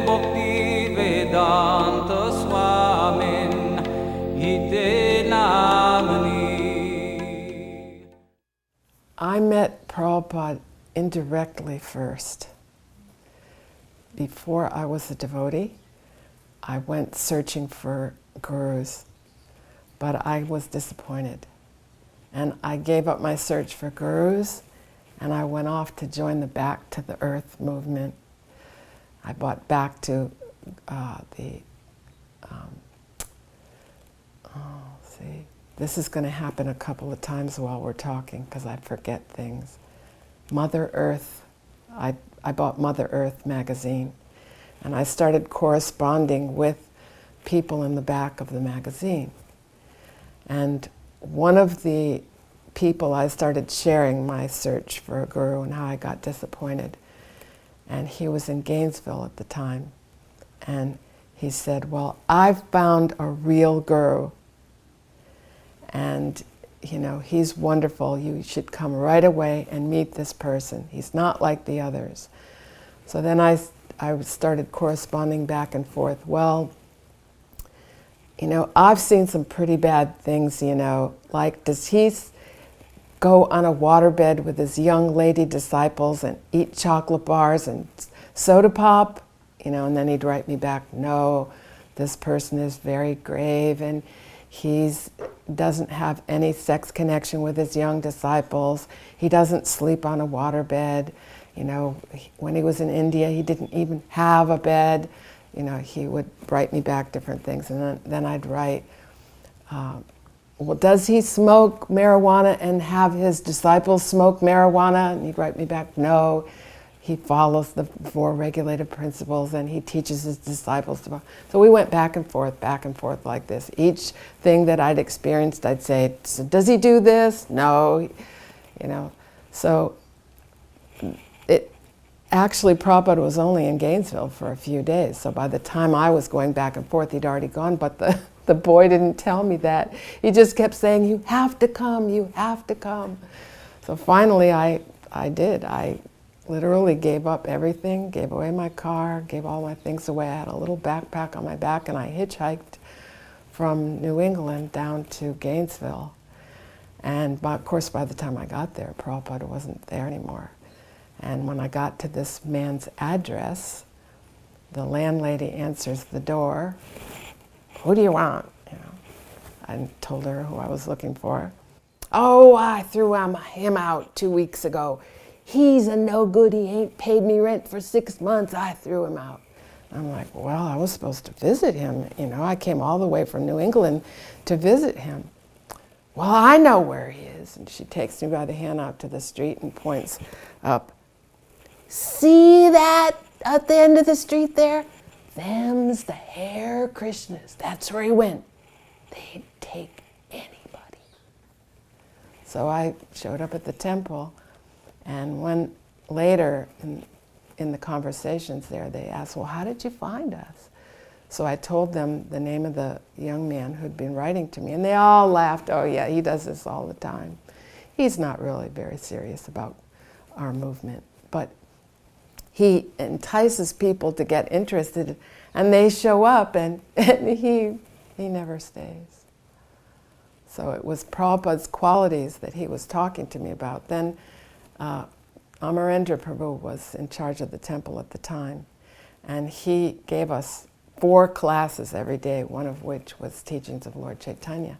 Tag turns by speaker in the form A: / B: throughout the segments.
A: Bhaktivedanta Swami Srila.
B: I met Prabhupada indirectly first. Before I was a devotee, I went searching for gurus, but I was disappointed. And I gave up my search for gurus, and I went off to join the Back to the Earth movement. I bought back to this is going to happen a couple of times while we're talking because I forget things. Mother Earth, I bought Mother Earth magazine, and I started corresponding with people in the back of the magazine. And one of the people, I started sharing my search for a guru and how I got disappointed. And he was in Gainesville at the time. And he said, well, I've found a real guru. And, you know, he's wonderful. You should come right away and meet this person. He's not like the others. So then I started corresponding back and forth. Well, you know, I've seen some pretty bad things, you know, like does he go on a waterbed with his young lady disciples and eat chocolate bars and soda pop? You know, and then he'd write me back, no, this person is very grave and he doesn't have any sex connection with his young disciples. He doesn't sleep on a waterbed. You know, when he was in India, he didn't even have a bed. You know, he would write me back different things, and then I'd write, well, does he smoke marijuana and have his disciples smoke marijuana? And he'd write me back, no. He follows the 4 regulative principles and he teaches his disciples to. So we went back and forth like this. Each thing that I'd experienced, I'd say, so does he do this? No. You know, so actually Prabhupada was only in Gainesville for a few days. So by the time I was going back and forth, he'd already gone, but the boy didn't tell me that. He just kept saying, you have to come, you have to come. So finally I did. I literally gave up everything, gave away my car, gave all my things away. I had a little backpack on my back and I hitchhiked from New England down to Gainesville. And of course, by the time I got there, Prabhupada wasn't there anymore. And when I got to this man's address, the landlady answers the door. Who do you want? You know, I told her who I was looking for. Oh, I threw him out 2 weeks ago. He's a no good, he ain't paid me rent for 6 months, I threw him out. I'm like, well, I was supposed to visit him. You know, I came all the way from New England to visit him. Well, I know where he is. And she takes me by the hand out to the street and points up. See that at the end of the street there? Them's the Hare Krishnas. That's where he went. They'd take anybody. So I showed up at the temple. And when later in the conversations there, they asked, well, how did you find us? So I told them the name of the young man who'd been writing to me, and they all laughed. Oh yeah, he does this all the time. He's not really very serious about our movement, but he entices people to get interested, and they show up, and he never stays. So it was Prabhupada's qualities that he was talking to me about. Then Amarendra Prabhu was in charge of the temple at the time, and he gave us 4 classes every day, one of which was teachings of Lord Chaitanya.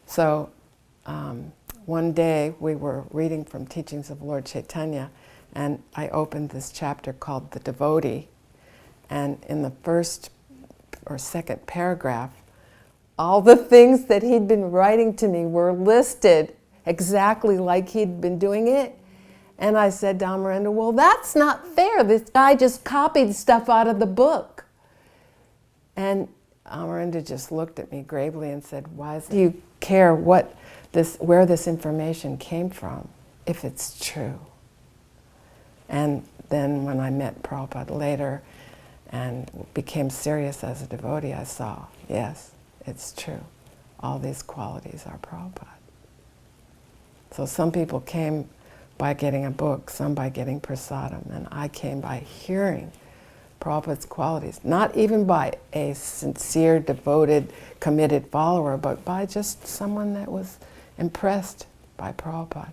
B: So one day we were reading from teachings of Lord Chaitanya, and I opened this chapter called The Devotee, and in the first or second paragraph, all the things that he'd been writing to me were listed exactly like he'd been doing it. And I said to Amarendra, well, that's not fair. This guy just copied stuff out of the book. And Amarendra just looked at me gravely and said, why do you care where this information came from, if it's true? And then when I met Prabhupada later, and became serious as a devotee, I saw, yes, it's true. All these qualities are Prabhupada. So some people came by getting a book, some by getting prasadam, and I came by hearing Prabhupada's qualities, not even by a sincere, devoted, committed follower, but by just someone that was impressed by Prabhupada.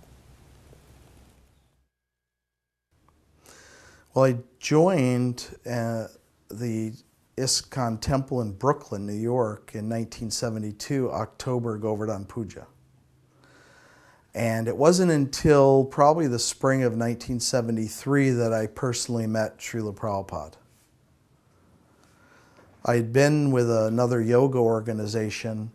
C: Well, I joined the ISKCON temple in Brooklyn, New York in 1972, October Govardhan Puja. And it wasn't until probably the spring of 1973 that I personally met Srila Prabhupada. I had been with another yoga organization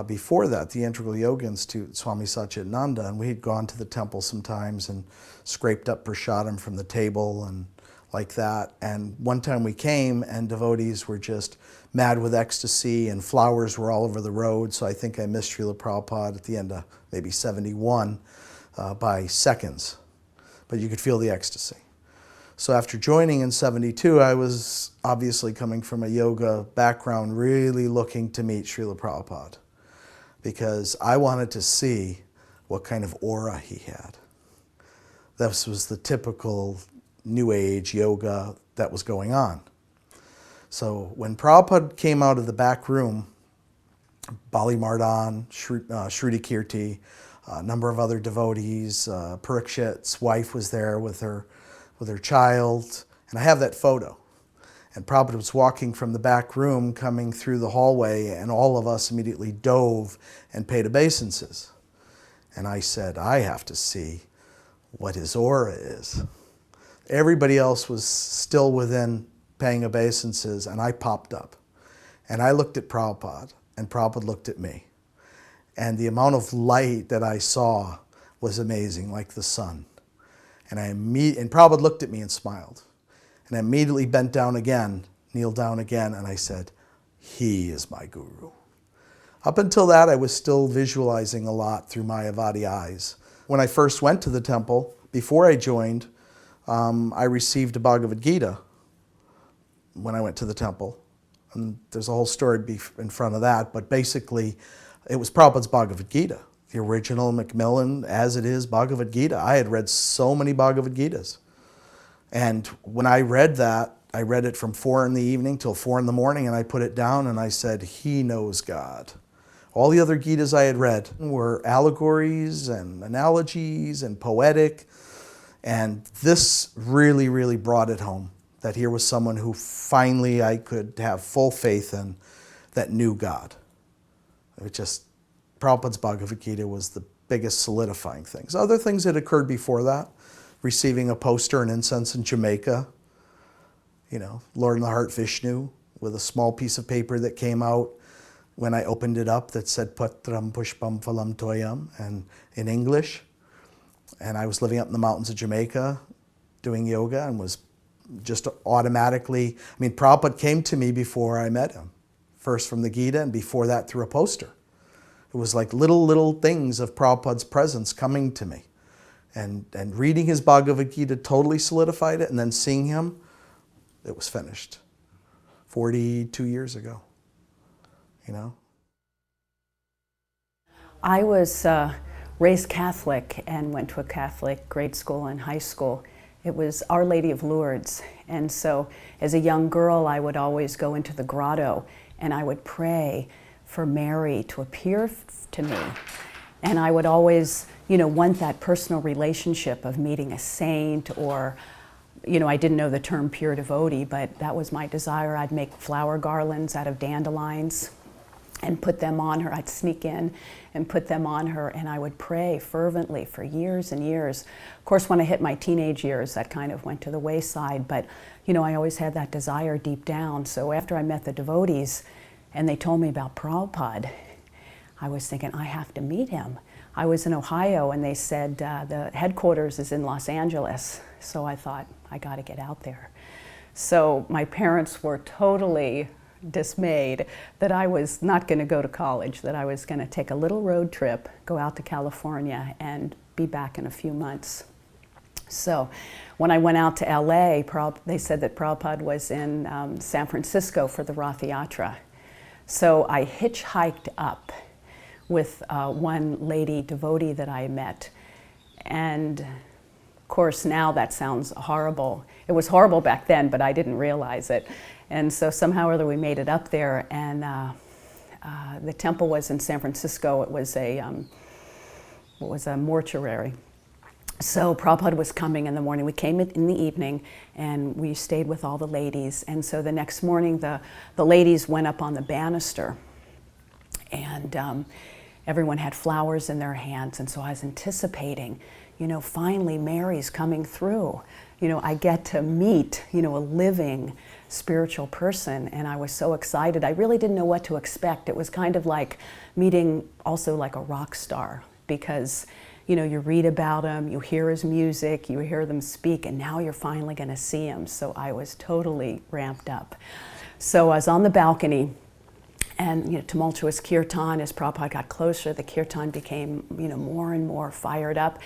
C: before that, the Integral Yoga Institute, Swami Satchidananda, and we had gone to the temple sometimes and scraped up prasadam from the table and like that. And one time we came and devotees were just mad with ecstasy and flowers were all over the road. So I think I missed Srila Prabhupada at the end of maybe 71 by seconds. But you could feel the ecstasy. So after joining in 72, I was obviously coming from a yoga background, really looking to meet Srila Prabhupada because I wanted to see what kind of aura he had. This was the typical New Age yoga that was going on. So when Prabhupada came out of the back room, Bali Mardan, Shruti Kirti, a number of other devotees, Parikshit's wife was there with her child, and I have that photo. And Prabhupada was walking from the back room, coming through the hallway, and all of us immediately dove and paid obeisances. And I said, I have to see what his aura is. Everybody else was still within paying obeisances, and I popped up. And I looked at Prabhupada, and Prabhupada looked at me. And the amount of light that I saw was amazing, like the sun. And Prabhupada looked at me and smiled. And I immediately bent down again, kneeled down again, and I said, he is my guru. Up until that, I was still visualizing a lot through Mayavadi eyes. When I first went to the temple, before I joined, I received a Bhagavad Gita when I went to the temple. And there's a whole story in front of that, but basically it was Prabhupada's Bhagavad Gita, the original Macmillan, as it is, Bhagavad Gita. I had read so many Bhagavad Gitas. And when I read that, I read it from 4 in the evening till 4 in the morning, and I put it down and I said, he knows God. All the other Gitas I had read were allegories and analogies and poetic. And this really, really brought it home, that here was someone who finally I could have full faith in, that knew God. It just, Prabhupada's Bhagavad Gita was the biggest solidifying things. Other things that occurred before that, receiving a poster and incense in Jamaica, Lord in the Heart Vishnu, with a small piece of paper that came out when I opened it up that said Patram Pushpam Phalam Toyam, and in English. And I was living up in the mountains of Jamaica doing yoga and was just automatically, Prabhupada came to me before I met him. First from the Gita and before that through a poster. It was like little things of Prabhupada's presence coming to me. And reading his Bhagavad Gita totally solidified it, and then seeing him, it was finished. 42 years ago,
D: I was raised Catholic and went to a Catholic grade school and high school. It was Our Lady of Lourdes. And so as a young girl, I would always go into the grotto and I would pray for Mary to appear to me. And I would always, want that personal relationship of meeting a saint, or, I didn't know the term pure devotee, but that was my desire. I'd make flower garlands out of dandelions and put them on her. I'd sneak in and put them on her, and I would pray fervently for years and years. Of course, when I hit my teenage years, that kind of went to the wayside, but I always had that desire deep down. So after I met the devotees and they told me about Prabhupada, I was thinking, I have to meet him. I was in Ohio and they said the headquarters is in Los Angeles. So I thought, I got to get out there. So my parents were totally dismayed that I was not going to go to college, that I was going to take a little road trip, go out to California, and be back in a few months. So when I went out to LA, they said that Prabhupada was in San Francisco for the Rath Yatra. So I hitchhiked up with one lady devotee that I met. And of course, now that sounds horrible. It was horrible back then, but I didn't realize it. And so somehow or other we made it up there, and the temple was in San Francisco. It was a mortuary. So Prabhupada was coming in the morning. We came in the evening, and we stayed with all the ladies. And so the next morning, the ladies went up on the banister, and everyone had flowers in their hands. And so I was anticipating, finally Mary's coming through. I get to meet, a living spiritual person, and I was so excited. I really didn't know what to expect. It was kind of like meeting also like a rock star, because you read about him, you hear his music, you hear them speak, and now you're finally going to see him. So I was totally ramped up. So I was on the balcony, and tumultuous kirtan. As Prabhupada got closer, the kirtan became more and more fired up.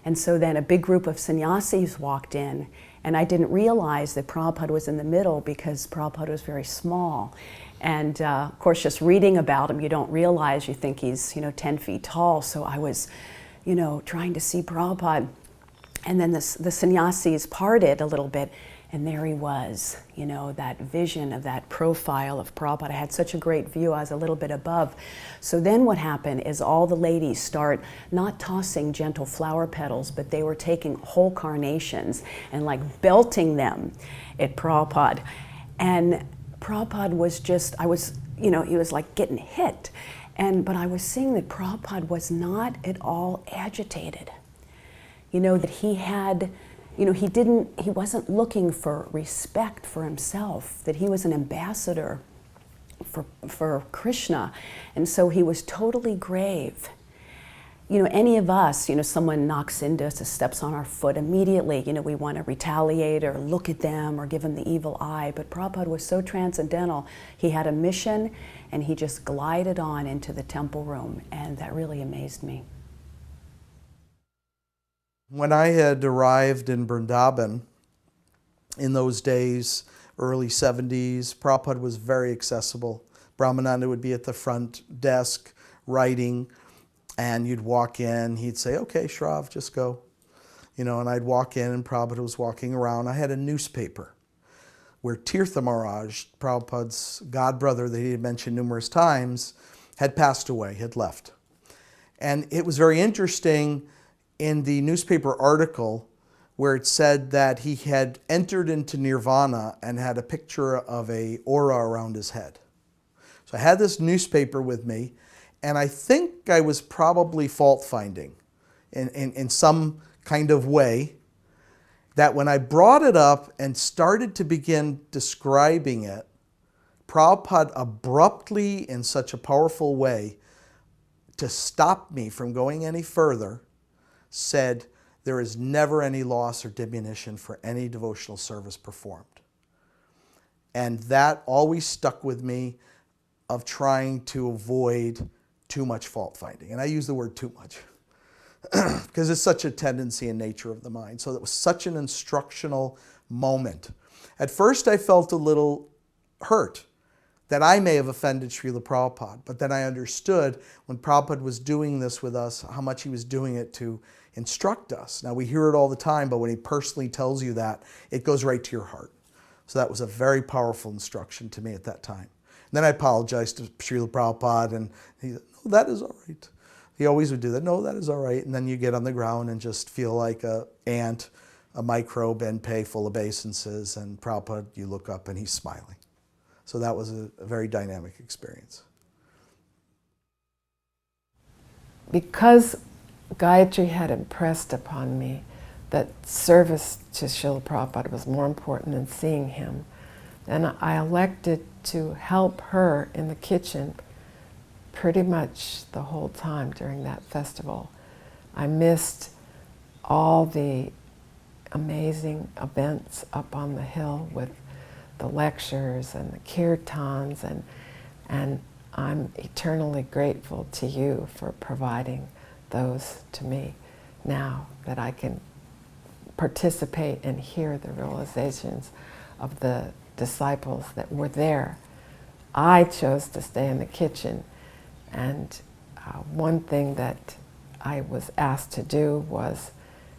D: And so then a big group of sannyasis walked in, and I didn't realize that Prabhupada was in the middle because Prabhupada was very small. And of course, just reading about him, you don't realize, you think he's 10 feet tall. So I was trying to see Prabhupada. And then the sannyasis parted a little bit, and there he was, that vision of that profile of Prabhupada. I had such a great view, I was a little bit above. So then what happened is all the ladies start not tossing gentle flower petals, but they were taking whole carnations and like belting them at Prabhupada. And Prabhupada was just, he was like getting hit. But I was seeing that Prabhupada was not at all agitated. That he had, he wasn't looking for respect for himself, that he was an ambassador for Krishna. And so he was totally grave. Any of us, someone knocks into us, steps on our foot, immediately, we want to retaliate or look at them or give them the evil eye. But Prabhupada was so transcendental. He had a mission, and he just glided on into the temple room, and that really amazed me.
C: When I had arrived in Vrindavan in those days, early 70s, Prabhupada was very accessible. Brahmananda would be at the front desk writing, and you'd walk in, he'd say, "Okay, Shrav, just go." And I'd walk in, and Prabhupada was walking around. I had a newspaper where Tirtha Maharaj, Prabhupada's godbrother that he had mentioned numerous times, had passed away, had left. And it was very interesting in the newspaper article where it said that he had entered into nirvana and had a picture of a aura around his head. So I had this newspaper with me, and I think I was probably fault-finding in some kind of way, that when I brought it up and started to begin describing it, Prabhupada abruptly, in such a powerful way, to stop me from going any further, said, "There is never any loss or diminution for any devotional service performed." And that always stuck with me, of trying to avoid too much fault-finding. And I use the word too much because it's such a tendency and nature of the mind. So it was such an instructional moment. At first I felt a little hurt that I may have offended Srila Prabhupada, but then I understood when Prabhupada was doing this with us, how much he was doing it to instruct us. Now we hear it all the time, but when he personally tells you that, it goes right to your heart. So that was a very powerful instruction to me at that time. And then I apologized to Srila Prabhupada, and he said, "No, that is all right." He always would do that. "No, that is all right." And then you get on the ground and just feel like an ant, a microbe, and pay full of obeisances, and Prabhupada, you look up and he's smiling. So that was a very dynamic experience.
B: Because Gayatri had impressed upon me that service to Srila Prabhupada was more important than seeing him, and I elected to help her in the kitchen pretty much the whole time during that festival. I missed all the amazing events up on the hill with the lectures and the kirtans, and I'm eternally grateful to you for providing those to me now that I can participate and hear the realizations of the disciples that were there. I chose to stay in the kitchen, and one thing that I was asked to do was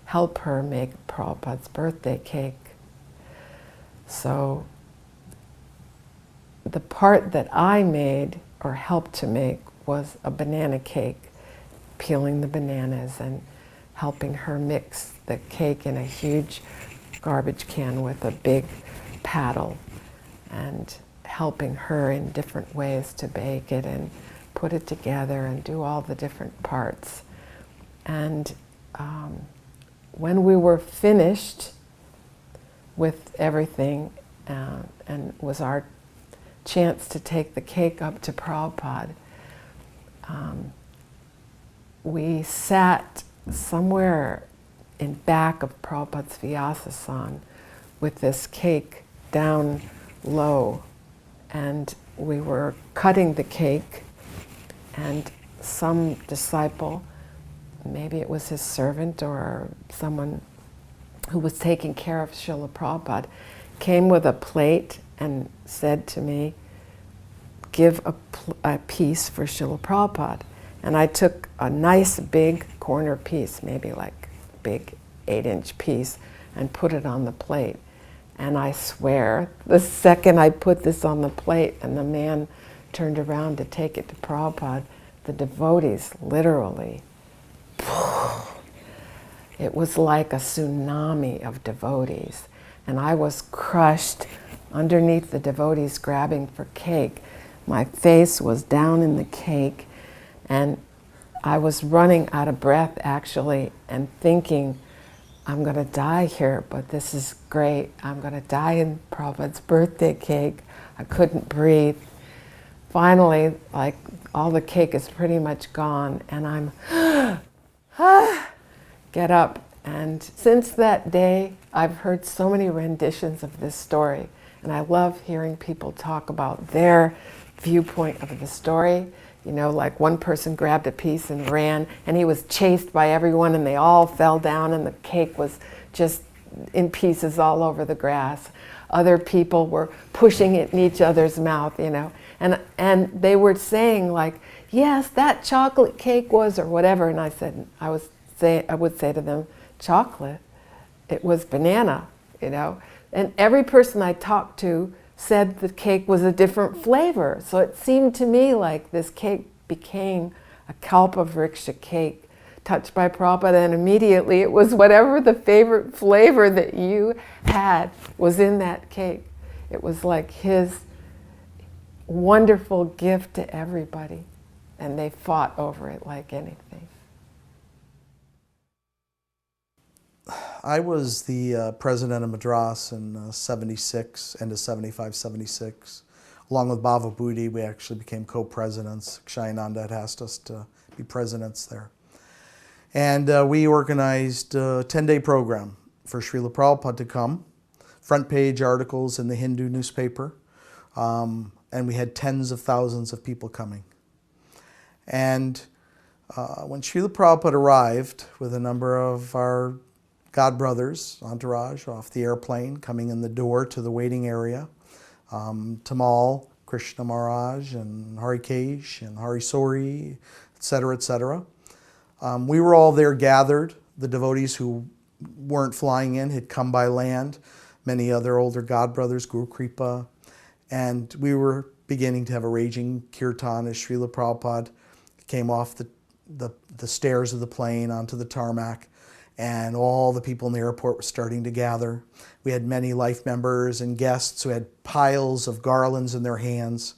B: help her make Prabhupada's birthday cake. So the part that I made or helped to make was a banana cake, peeling the bananas and helping her mix the cake in a huge garbage can with a big paddle, and helping her in different ways to bake it and put it together and do all the different parts. And when we were finished with everything, and it was our chance to take the cake up to Prabhupada, we sat somewhere in back of Prabhupada's Vyasa with this cake down low, and we were cutting the cake, and some disciple, maybe it was his servant or someone who was taking care of Srila Prabhupada, came with a plate and said to me, give a piece for Srila Prabhupada. And I took a nice big corner piece, maybe like a big 8-inch piece, and put it on the plate. And I swear, the second I put this on the plate and the man turned around to take it to Prabhupada, the devotees literally, it was like a tsunami of devotees. And I was crushed underneath the devotees grabbing for cake. My face was down in the cake, and I was running out of breath actually, and thinking, I'm going to die here, but this is great. I'm going to die in Prabhupada's birthday cake. I couldn't breathe. Finally, like, all the cake is pretty much gone, and I'm, get up. And since that day, I've heard so many renditions of this story, and I love hearing people talk about their viewpoint of the story. You know, like one person grabbed a piece and ran, and he was chased by everyone, and they all fell down, and the cake was just in pieces all over the grass. Other people were pushing it in each other's mouth, you know, and they were saying like, yes, that chocolate cake was, or whatever. And I said, I would say to them, chocolate? It was banana, you know. And every person I talked to said the cake was a different flavor. So it seemed to me like this cake became a Kalpavriksha cake touched by Prabhupada, and immediately it was whatever the favorite flavor that you had was in that cake. It was like his wonderful gift to everybody, and they fought over it like anything.
C: I was the president of Madras in 76, end of 75, 76. Along with Bhava Budi, we actually became co-presidents. Kshayananda had asked us to be presidents there. And we organized a 10-day program for Srila Prabhupada to come, front page articles in the Hindu newspaper, and we had tens of thousands of people coming. And when Srila Prabhupada arrived with a number of our God brothers, entourage, off the airplane, coming in the door to the waiting area, Tamal, Krsna Maharaj, and Harikesh, and Hari Sori, etc., etc. We were all there gathered. The devotees who weren't flying in had come by land, many other older God brothers, Guru Kripa, and we were beginning to have a raging kirtan as Srila Prabhupada came off the stairs of the plane onto the tarmac, and all the people in the airport were starting to gather. We had many life members and guests who had piles of garlands in their hands.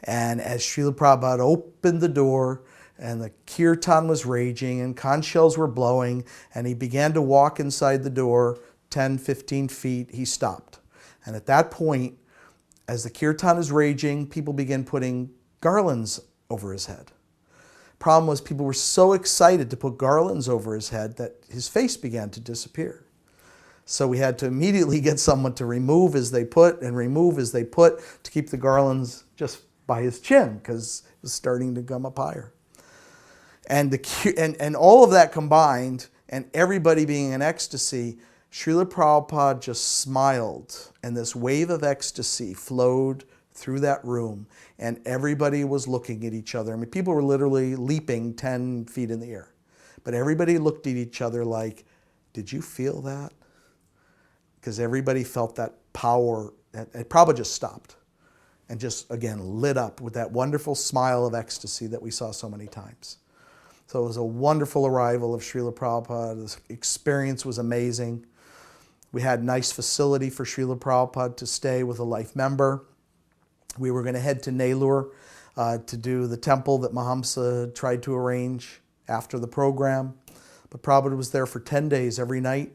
C: And as Srila Prabhupada opened the door, and the kirtan was raging, and conch shells were blowing, and he began to walk inside the door 10, 15 feet, he stopped. And at that point, as the kirtan is raging, people began putting garlands over his head. Problem was, people were so excited to put garlands over his head that his face began to disappear. So we had to immediately get someone to remove as they put and remove as they put to keep the garlands just by his chin, because it was starting to come up higher. And all of that combined, and everybody being in ecstasy, Srila Prabhupada just smiled, and this wave of ecstasy flowed through that room, and everybody was looking at each other. I mean, people were literally leaping 10 feet in the air. But everybody looked at each other like, did you feel that? Because everybody felt that power. It probably just stopped and just, again, lit up with that wonderful smile of ecstasy that we saw so many times. So it was a wonderful arrival of Srila Prabhupada. The experience was amazing. We had a nice facility for Srila Prabhupada to stay with a life member. We were going to head to Nellore to do the temple that Mahamsa tried to arrange after the program. But Prabhupada was there for 10 days every night.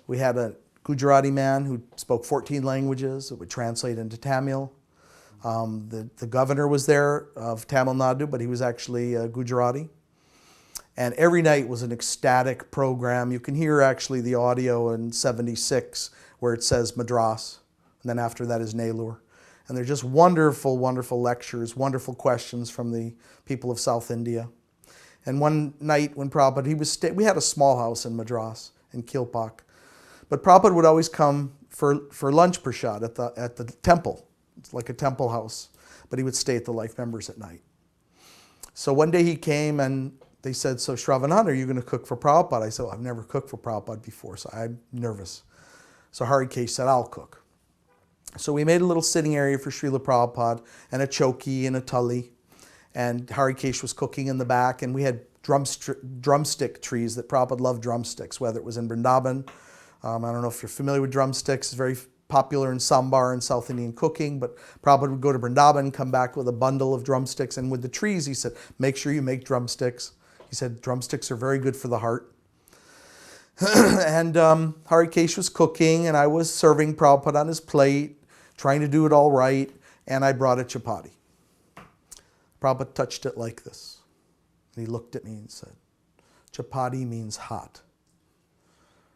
C: We had a Gujarati man who spoke 14 languages that would translate into Tamil. The governor was there of Tamil Nadu, but he was actually Gujarati. And every night was an ecstatic program. You can hear actually the audio in 76 where it says Madras, and then after that is Nellore. And they're just wonderful, wonderful lectures, wonderful questions from the people of South India. And one night when Prabhupada, we had a small house in Madras, in Kilpak. But Prabhupada would always come for lunch prashad at the temple. It's like a temple house. But he would stay at the life members at night. So one day he came and they said, so Sravanananda, are you going to cook for Prabhupada? I said, well, I've never cooked for Prabhupada before, so I'm nervous. So Harikesh said, I'll cook. So we made a little sitting area for Srila Prabhupada and a choki and a tully. And Harikesh was cooking in the back, and we had drumstick trees that Prabhupada loved drumsticks, whether it was in Vrindavan. I don't know if you're familiar with drumsticks. It's very popular in sambar and South Indian cooking, but Prabhupada would go to Vrindavan, come back with a bundle of drumsticks, and with the trees, he said, make sure you make drumsticks. He said, drumsticks are very good for the heart. And Harikesh was cooking, and I was serving Prabhupada on his plate, trying to do it all right, and I brought a chapati. Prabhupada touched it like this. And he looked at me and said, chapati means hot.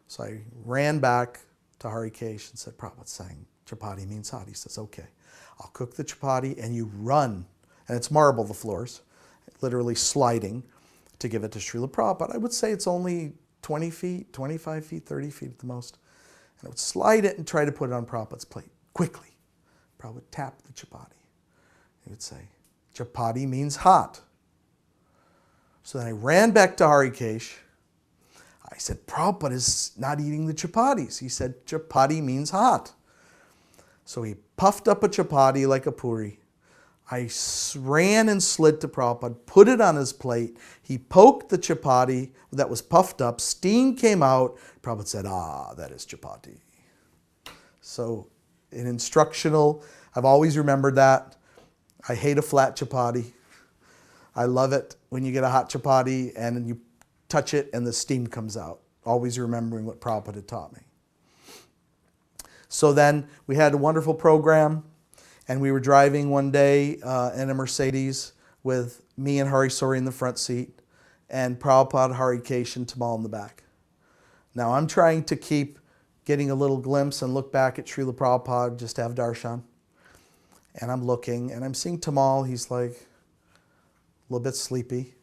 C: So I ran back to Harikesh and said, Prabhupada's saying chapati means hot. He says, okay, I'll cook the chapati and you run. And it's marble, the floors, literally sliding to give it to Srila Prabhupada. I would say it's only 20 feet, 25 feet, 30 feet at the most. And I would slide it and try to put it on Prabhupada's plate quickly. Prabhupada would tap the chapati. He would say, chapati means hot. So then I ran back to Harikesh. I said, Prabhupada is not eating the chapatis. He said, chapati means hot. So he puffed up a chapati like a puri. I ran and slid to Prabhupada, put it on his plate. He poked the chapati that was puffed up. Steam came out. Prabhupada said, that is chapati. So in instructional, I've always remembered that. I hate a flat chapati. I love it when you get a hot chapati and you touch it and the steam comes out. Always remembering what Prabhupada had taught me. So then we had a wonderful program, and we were driving one day in a Mercedes with me and Hari Sori in the front seat, and Prabhupada, Harikesh, and Tamal in the back. Now I'm trying to keep getting a little glimpse and look back at Srila Prabhupada, just to have darshan. And I'm looking, and I'm seeing Tamal. He's like a little bit sleepy.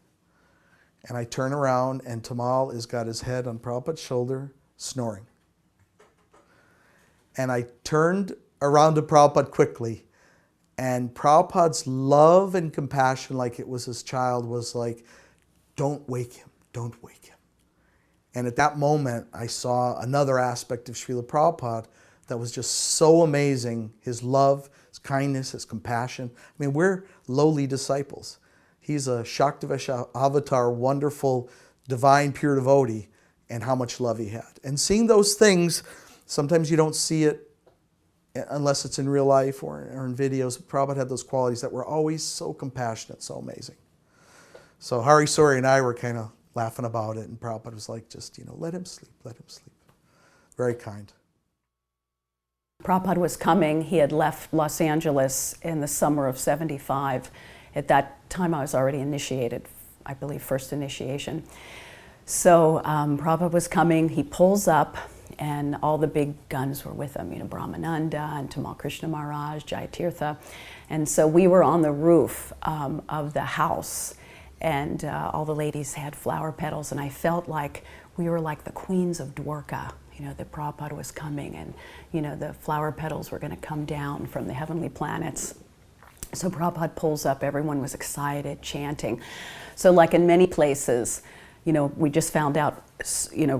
C: And I turn around, and Tamal has got his head on Prabhupada's shoulder, snoring. And I turned around to Prabhupada quickly, and Prabhupada's love and compassion, like it was his child, was like, don't wake him, don't wake him. And at that moment, I saw another aspect of Srila Prabhupada that was just so amazing. His love, his kindness, his compassion. I mean, we're lowly disciples. He's a Shaktivesha avatar, wonderful, divine, pure devotee, and how much love he had. And seeing those things, sometimes you don't see it unless it's in real life or in videos. Prabhupada had those qualities that were always so compassionate, so amazing. So Hari Sori and I were kind of laughing about it, and Prabhupada was like, just, let him sleep, let him sleep. Very kind.
D: Prabhupada was coming. He had left Los Angeles in the summer of '75. At that time, I was already initiated, I believe, first initiation. So Prabhupada was coming. He pulls up, and all the big guns were with him, Brahmananda and Tamal Krishna Maharaj, Jayatirtha. And so we were on the roof of the house, and all the ladies had flower petals, and I felt like we were like the queens of Dwarka. that Prabhupada was coming, and, the flower petals were going to come down from the heavenly planets. So Prabhupada pulls up, everyone was excited, chanting. So like in many places, we just found out,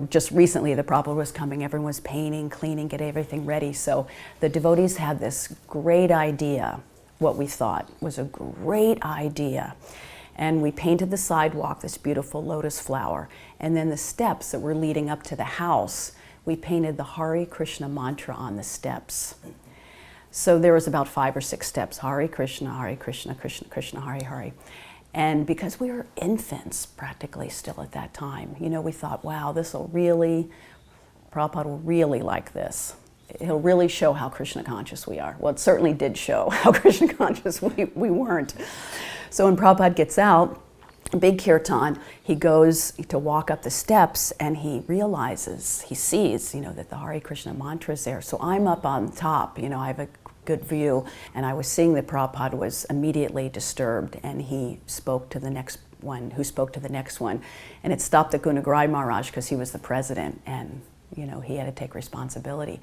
D: just recently that Prabhupada was coming, everyone was painting, cleaning, getting everything ready. So the devotees had this great idea, what we thought was a great idea. And we painted the sidewalk, this beautiful lotus flower. And then the steps that were leading up to the house, we painted the Hare Krishna mantra on the steps. So there was about 5 or 6 steps, Hare Krishna, Krishna Krishna, Hare Hare. And because we were infants practically still at that time, we thought, wow, Prabhupada will really like this. He'll really show how Krishna conscious we are. Well, it certainly did show how Krishna conscious we weren't. So when Prabhupada gets out, big kirtan, he goes to walk up the steps and he sees, that the Hare Krishna mantra is there. So I'm up on top, I have a good view, and I was seeing that Prabhupada was immediately disturbed, and he spoke to the next one, who spoke to the next one. And it stopped the Gunagraj Maharaj because he was the president, and he had to take responsibility.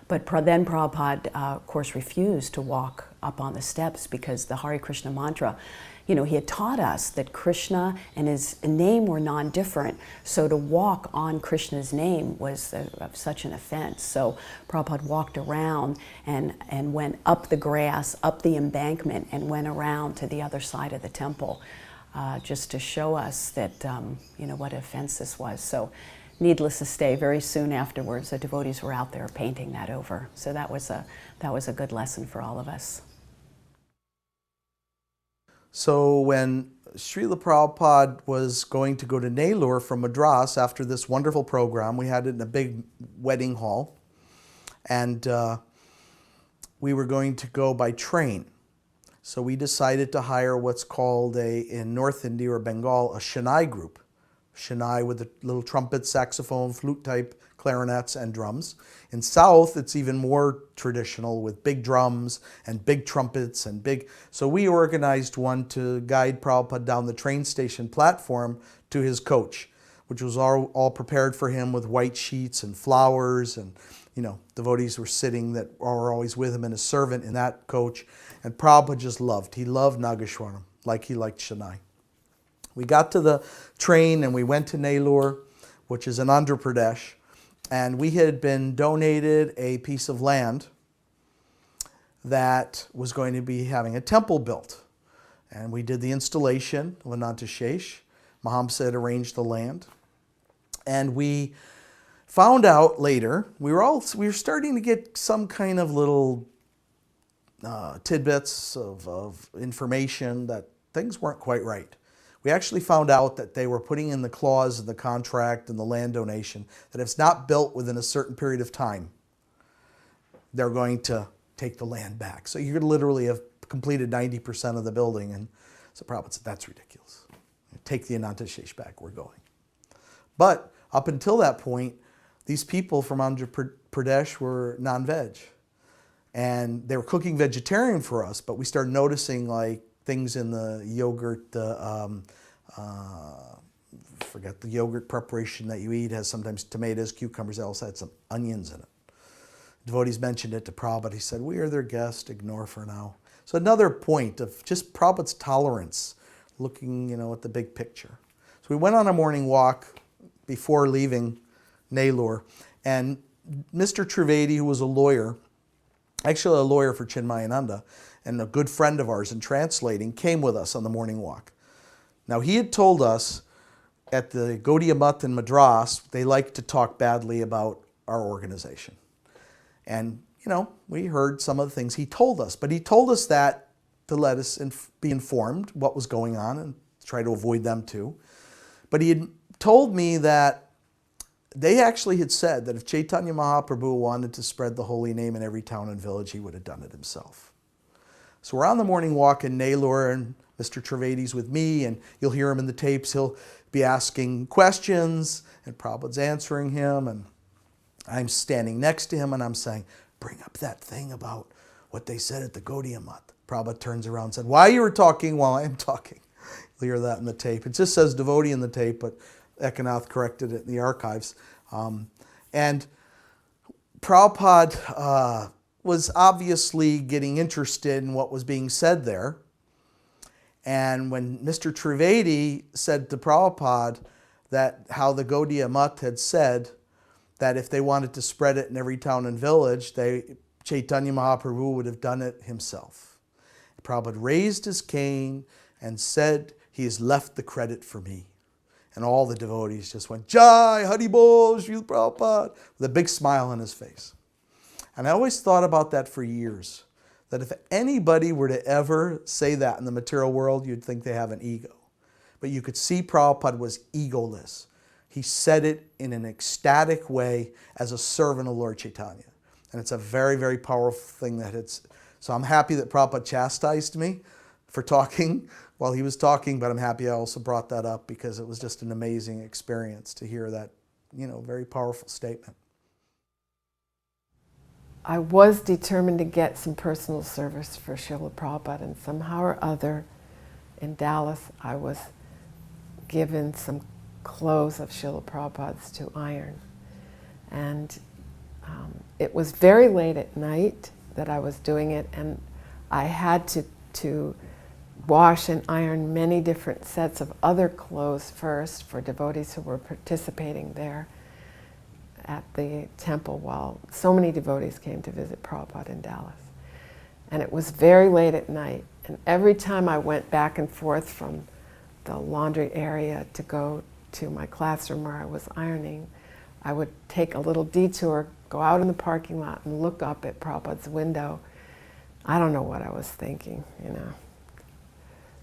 D: But then Prabhupada, of course, refused to walk up on the steps because the Hare Krishna mantra, he had taught us that Krishna and his name were non-different. So to walk on Krishna's name was such an offense. So Prabhupada walked around and went up the grass, up the embankment, and went around to the other side of the temple, just to show us that, what offense this was. So needless to say, very soon afterwards, the devotees were out there painting that over. So that was a good lesson for all of us.
C: So when Srila Prabhupada was going to go to Nellore from Madras after this wonderful program, we had it in a big wedding hall, and we were going to go by train. So we decided to hire what's called in North India or Bengal, a Shehnai group. Shehnai with the little trumpet, saxophone, flute type, clarinets, and drums. In South, it's even more traditional with big drums and big trumpets and big... So we organized one to guide Prabhupada down the train station platform to his coach, which was all prepared for him with white sheets and flowers, and devotees were sitting that were always with him and his servant in that coach. And Prabhupada just loved Nageshwaram like he liked Shehnai. We got to the train and we went to Nellore, which is in Andhra Pradesh, and we had been donated a piece of land that was going to be having a temple built. And we did the installation of Ananta Shesh. Mahamsa had arranged the land. And we found out later, we were starting to get some kind of little tidbits of information that things weren't quite right. We actually found out that they were putting in the clause in the contract and the land donation that if it's not built within a certain period of time, they're going to take the land back. So you could literally have completed 90% of the building. And so Prabhupada said, that's ridiculous. Take the Ananta Shesh back, we're going. But up until that point, these people from Andhra Pradesh were non-veg. And they were cooking vegetarian for us, but we started noticing like things in the yogurt, forget the yogurt preparation that you eat has sometimes tomatoes, cucumbers, it also had some onions in it. Devotees mentioned it to Prabhupada. He said, we are their guest, ignore for now. So another point of just Prabhupada's tolerance, looking at the big picture. So we went on a morning walk before leaving Nellore, and Mr. Trivedi, who was a lawyer, actually a lawyer for Chinmayananda, and a good friend of ours in translating, came with us on the morning walk. Now he had told us at the Gaudiya Math in Madras, they like to talk badly about our organization. And, we heard some of the things he told us, but he told us that to let us be informed what was going on and try to avoid them too. But he had told me that they actually had said that if Chaitanya Mahaprabhu wanted to spread the holy name in every town and village, he would have done it himself. So we're on the morning walk in Nellore, and Mr. Trivedi's with me, and you'll hear him in the tapes. He'll be asking questions, and Prabhupada's answering him, and I'm standing next to him, and I'm saying, bring up that thing about what they said at the Gaudiya Math. Prabhupada turns around and said, why you were talking while I'm talking? You'll hear that in the tape. It just says devotee in the tape, but Ekanath corrected it in the archives. And Prabhupada was obviously getting interested in what was being said there. And when Mr. Trivedi said to Prabhupada that how the Gaudiya Math had said that if they wanted to spread it in every town and village, Chaitanya Mahaprabhu would have done it himself. Prabhupada raised his cane and said, he has left the credit for me. And all the devotees just went, Jai, Haribol, Srila Prabhupada, with a big smile on his face. And I always thought about that for years, that if anybody were to ever say that in the material world, you'd think they have an ego. But you could see Prabhupada was egoless. He said it in an ecstatic way as a servant of Lord Chaitanya. And it's a very, very powerful thing that it's... So I'm happy that Prabhupada chastised me for talking while he was talking, but I'm happy I also brought that up because it was just an amazing experience to hear that, very powerful statement.
B: I was determined to get some personal service for Srila Prabhupada, and somehow or other in Dallas I was given some clothes of Srila Prabhupada's to iron. And it was very late at night that I was doing it, and I had to wash and iron many different sets of other clothes first for devotees who were participating there at the temple while so many devotees came to visit Prabhupada in Dallas. And it was very late at night, and every time I went back and forth from the laundry area to go to my classroom where I was ironing, I would take a little detour, go out in the parking lot and look up at Prabhupada's window. I don't know what I was thinking,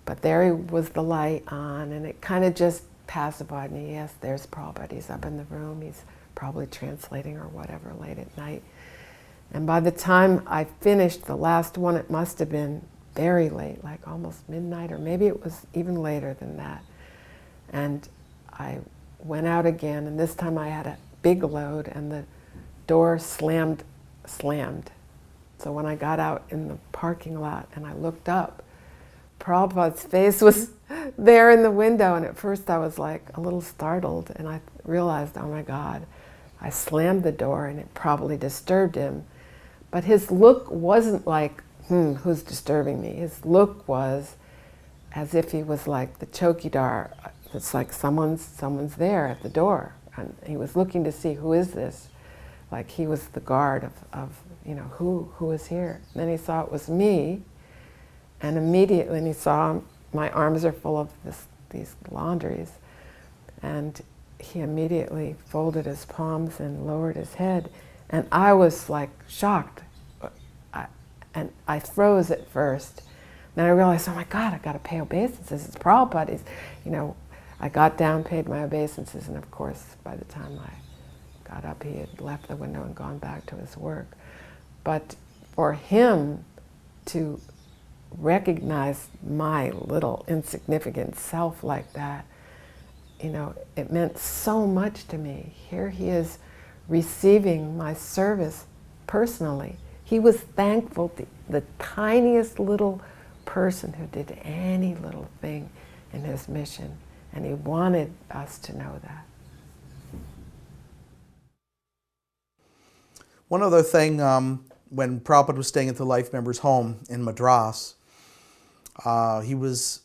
B: But there he was, the light on, and it kind of just pacified me. Yes, there's Prabhupada, he's up in the room, he's probably translating or whatever late at night. And by the time I finished the last one, it must have been very late, like almost midnight, or maybe it was even later than that. And I went out again, and this time I had a big load, and the door slammed. So when I got out in the parking lot and I looked up, Prabhupada's face was there in the window, and at first I was like a little startled, and I realized, oh my God, I slammed the door and it probably disturbed him. But his look wasn't like, who's disturbing me? His look was as if he was like the chowkidar. It's like someone's there at the door, and he was looking to see, who is this? Like he was the guard of who is here? And then he saw it was me, and immediately he saw my arms are full of these laundries, and he immediately folded his palms and lowered his head, and I was like shocked, and I froze at first. Then I realized, oh my God, I got to pay obeisances. It's Prabhupada. I got down, paid my obeisances, and of course, by the time I got up, he had left the window and gone back to his work. But for him to recognize my little insignificant self like that, it meant so much to me. Here he is receiving my service personally. He was thankful, the tiniest little person who did any little thing in his mission, and he wanted us to know that.
C: One other thing, when Prabhupada was staying at the Life Members' Home in Madras, he was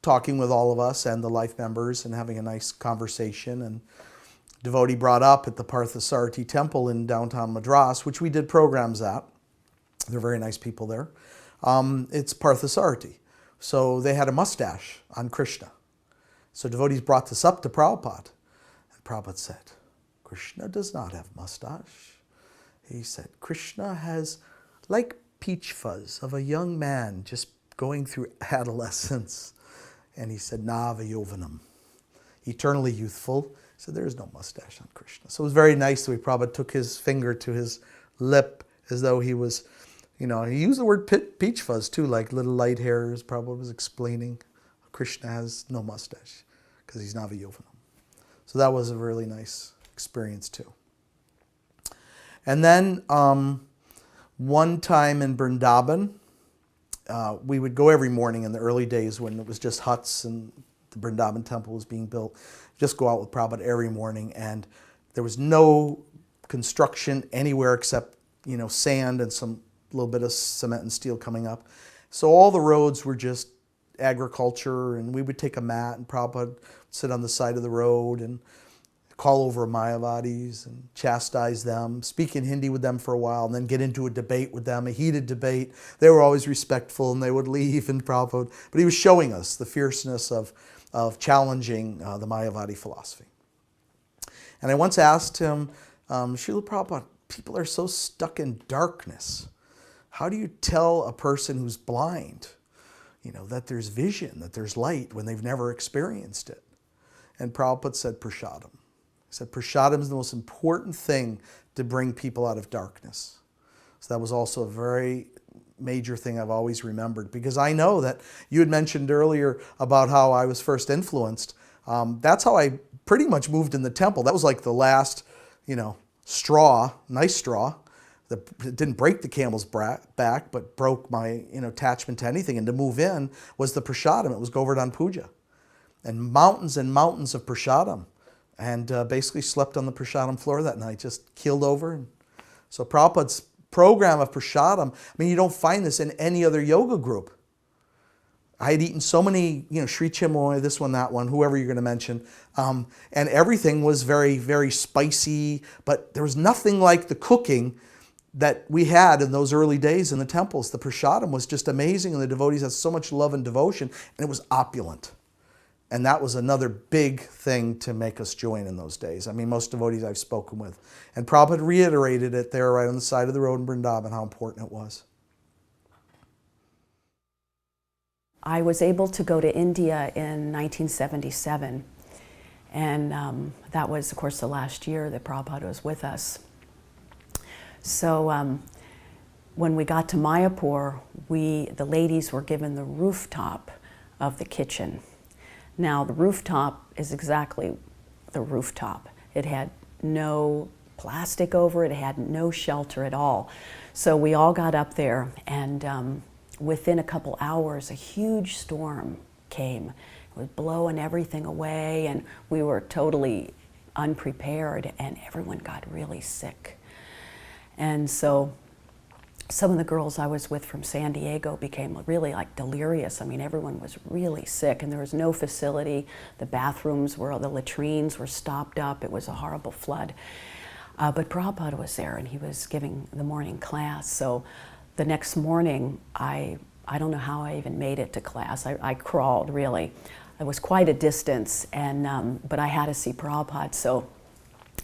C: talking with all of us and the Life Members and having a nice conversation, and devotee brought up at the Parthasarthi temple in downtown Madras, which we did programs at. They're very nice people there. It's Parthasarthi. So they had a mustache on Krishna. So devotees brought this up to Prabhupada. And Prabhupada said, Krishna does not have mustache. He said, Krishna has like peach fuzz of a young man just going through adolescence. And he said, Nava Yovanam, eternally youthful. He said, there is no mustache on Krishna. So it was very nice that Prabhupada took his finger to his lip as though he was, he used the word peach fuzz too, like little light hairs. Prabhupada was explaining Krishna has no mustache because he's Nava Yovanam. So that was a really nice experience too. And then one time in Vrindavan, we would go every morning in the early days when it was just huts and the Vrindavan temple was being built. Just go out with Prabhupada every morning, and there was no construction anywhere except, sand and some little bit of cement and steel coming up. So all the roads were just agriculture, and we would take a mat and Prabhupada would sit on the side of the road and call over Mayavadis and chastise them, speak in Hindi with them for a while, and then get into a debate with them, a heated debate. They were always respectful and they would leave, and Prabhupada, but he was showing us the fierceness of challenging the Mayavadi philosophy. And I once asked him, Srila Prabhupada, people are so stuck in darkness. How do you tell a person who's blind, that there's vision, that there's light when they've never experienced it? And Prabhupada said, prasadam. He said, prasadam is the most important thing to bring people out of darkness. So that was also a very major thing I've always remembered, because I know that you had mentioned earlier about how I was first influenced. That's how I pretty much moved in the temple. That was like the last, straw, nice straw, that didn't break the camel's back, but broke my attachment to anything. And to move in was the prasadam. It was Govardhan Puja. And mountains of prasadam. And basically slept on the prasadam floor that night, just keeled over. And so Prabhupada's program of prasadam, you don't find this in any other yoga group. I had eaten so many, Sri Chinmoy, this one, that one, whoever you're going to mention, and everything was very, very spicy, but there was nothing like the cooking that we had in those early days in the temples. The prasadam was just amazing, and the devotees had so much love and devotion, and it was opulent. And that was another big thing to make us join in those days. Most devotees I've spoken with. And Prabhupada reiterated it there right on the side of the road in Vrindavan, how important it was.
D: I was able to go to India in 1977. And that was, of course, the last year that Prabhupada was with us. So when we got to Mayapur, the ladies were given the rooftop of the kitchen. Now, the rooftop is exactly the rooftop. It had no plastic over it. It had no shelter at all. So we all got up there, and within a couple hours, a huge storm came. It was blowing everything away, and we were totally unprepared, and everyone got really sick. And so some of the girls I was with from San Diego became really delirious. Everyone was really sick, and there was no facility. The the latrines were stopped up. It was a horrible flood. But Prabhupada was there, and he was giving the morning class. So the next morning, I don't know how I even made it to class. I crawled, really. It was quite a distance, but I had to see Prabhupada. So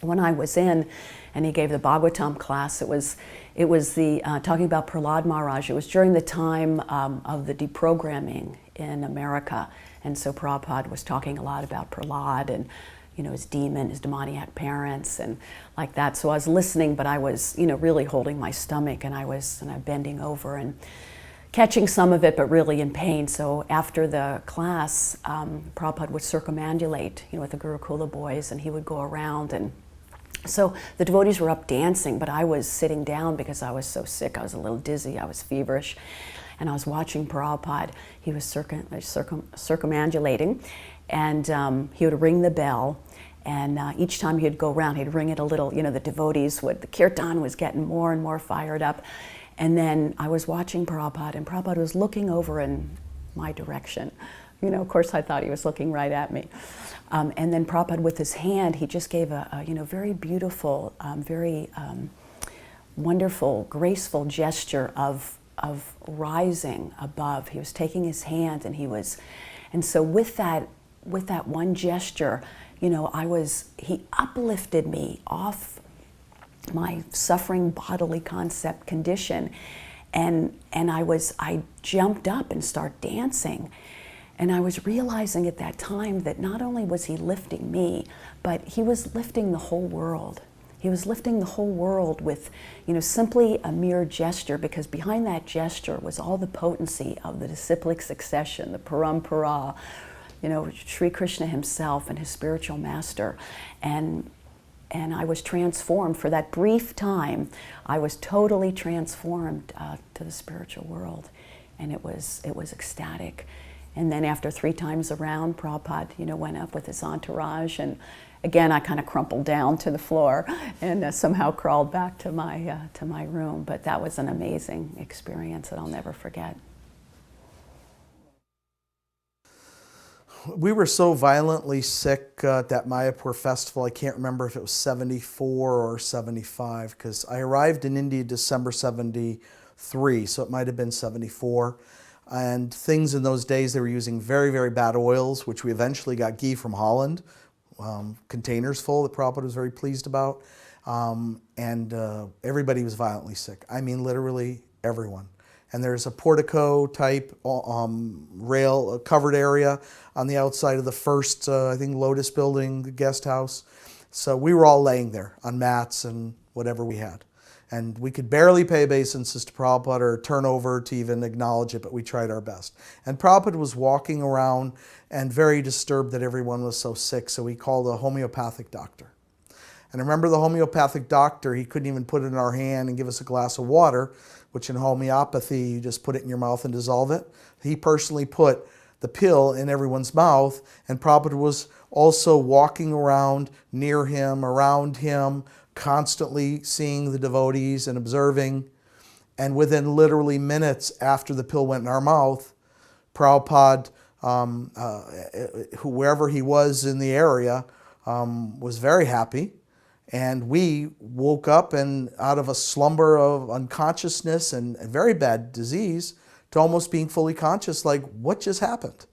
D: when I was in, and he gave the Bhagavatam class, it was the talking about Prahlad Maharaj. It was during the time of the deprogramming in America, and so Prabhupada was talking a lot about Prahlad and his demoniac parents and like that. So I was listening, but I was really holding my stomach, and I was bending over and catching some of it, but really in pain. So after the class, Prabhupada would circumambulate with the Gurukula boys, and he would go around, and so the devotees were up dancing, but I was sitting down because I was so sick. I was a little dizzy, I was feverish, and I was watching Prabhupada. He was circumambulating, and he would ring the bell, and each time he'd go around, he'd ring it a little. The devotees the kirtan was getting more and more fired up, and then I was watching Prabhupada, and Prabhupada was looking over in my direction. Of course, I thought he was looking right at me. And then Prabhupada, with his hand, he just gave a very beautiful, very wonderful, graceful gesture of rising above. He was taking his hand, and so with that one gesture, he uplifted me off my suffering bodily concept condition, and I jumped up and started dancing. And I was realizing at that time that not only was he lifting me, but he was lifting the whole world. He was lifting the whole world with, simply a mere gesture, because behind that gesture was all the potency of the disciplic succession, the parampara, Sri Krishna himself and his spiritual master. And I was transformed for that brief time. I was totally transformed to the spiritual world, and it was ecstatic. And then after 3 times around, Prabhupada, went up with his entourage, and again I kind of crumpled down to the floor and somehow crawled back to my room. But that was an amazing experience that I'll never forget.
C: We were so violently sick at that Mayapur festival. I can't remember if it was 74 or 75, because I arrived in India December 73, so it might have been 74. And things in those days, they were using very, very bad oils, which we eventually got ghee from Holland, containers full that Prabhupada was very pleased about. And everybody was violently sick. I mean, literally everyone. And there's a portico type rail covered area on the outside of the first, I think, Lotus building, the guest house. So we were all laying there on mats and whatever we had. And we could barely pay obeisances to Prabhupada or turn over to even acknowledge it, but we tried our best. And Prabhupada was walking around and very disturbed that everyone was so sick, so he called a homeopathic doctor. And I remember the homeopathic doctor, he couldn't even put it in our hand and give us a glass of water, which in homeopathy, you just put it in your mouth and dissolve it. He personally put the pill in everyone's mouth, and Prabhupada was also walking around near him, around him, constantly seeing the devotees and observing. And within literally minutes after the pill went in our mouth, Prabhupada, whoever he was in the area, was very happy. And we woke up and out of a slumber of unconsciousness and very bad disease to almost being fully conscious, like, what just happened?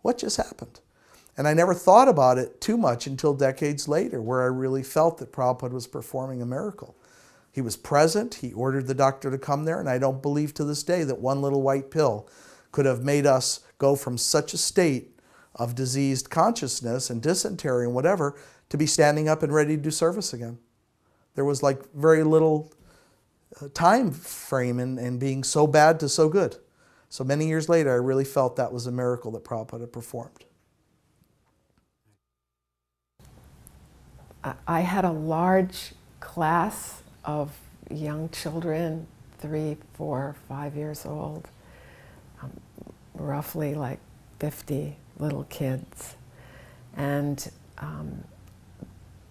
C: What just happened? And I never thought about it too much until decades later, where I really felt that Prabhupada was performing a miracle. He was present, he ordered the doctor to come there, and I don't believe to this day that one little white pill could have made us go from such a state of diseased consciousness and dysentery and whatever to be standing up and ready to do service again. There was like very little time frame in being so bad to so good. So many years later, I really felt that was a miracle that Prabhupada had performed.
B: I had a large class of young children, 3, 4, 5 years old, roughly like 50 little kids. And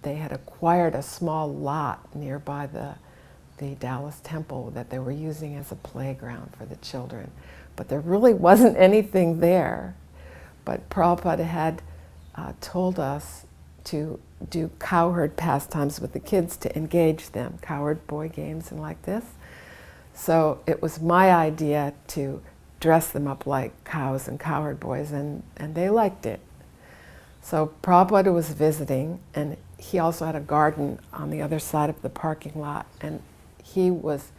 B: they had acquired a small lot nearby the Dallas temple that they were using as a playground for the children. But there really wasn't anything there. But Prabhupada had told us to do cowherd pastimes with the kids to engage them, cowherd boy games and like this. So it was my idea to dress them up like cows and cowherd boys, and they liked it. So Prabhupada was visiting, and he also had a garden on the other side of the parking lot, and he was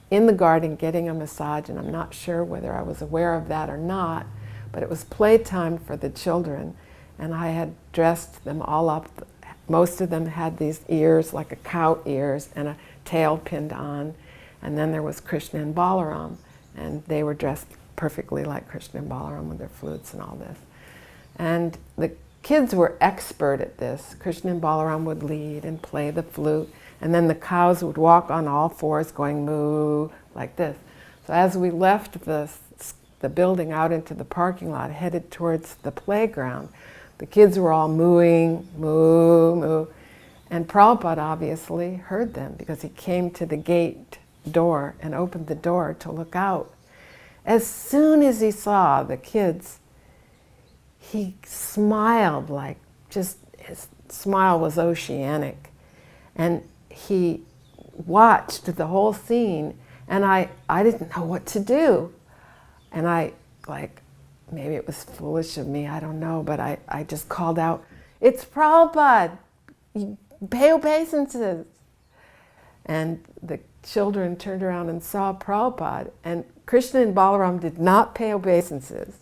B: in the garden getting a massage, and I'm not sure whether I was aware of that or not, but it was playtime for the children, and I had dressed them all up. Most of them had these ears, like a cow ears, and a tail pinned on, and then there was Krishna and Balaram, and they were dressed perfectly like Krishna and Balaram with their flutes and all this. And the kids were expert at this. Krishna and Balaram would lead and play the flute, and then the cows would walk on all fours going moo, like this. So as we left the building out into the parking lot, headed towards the playground, the kids were all mooing, moo, moo. And Prabhupada obviously heard them because he came to the gate door and opened the door to look out. As soon as he saw the kids, he smiled, like just his smile was oceanic. And he watched the whole scene, and I didn't know what to do. And maybe it was foolish of me, I don't know, but I just called out, "It's Prabhupada, pay obeisances." And the children turned around and saw Prabhupada, and Krishna and Balaram did not pay obeisances.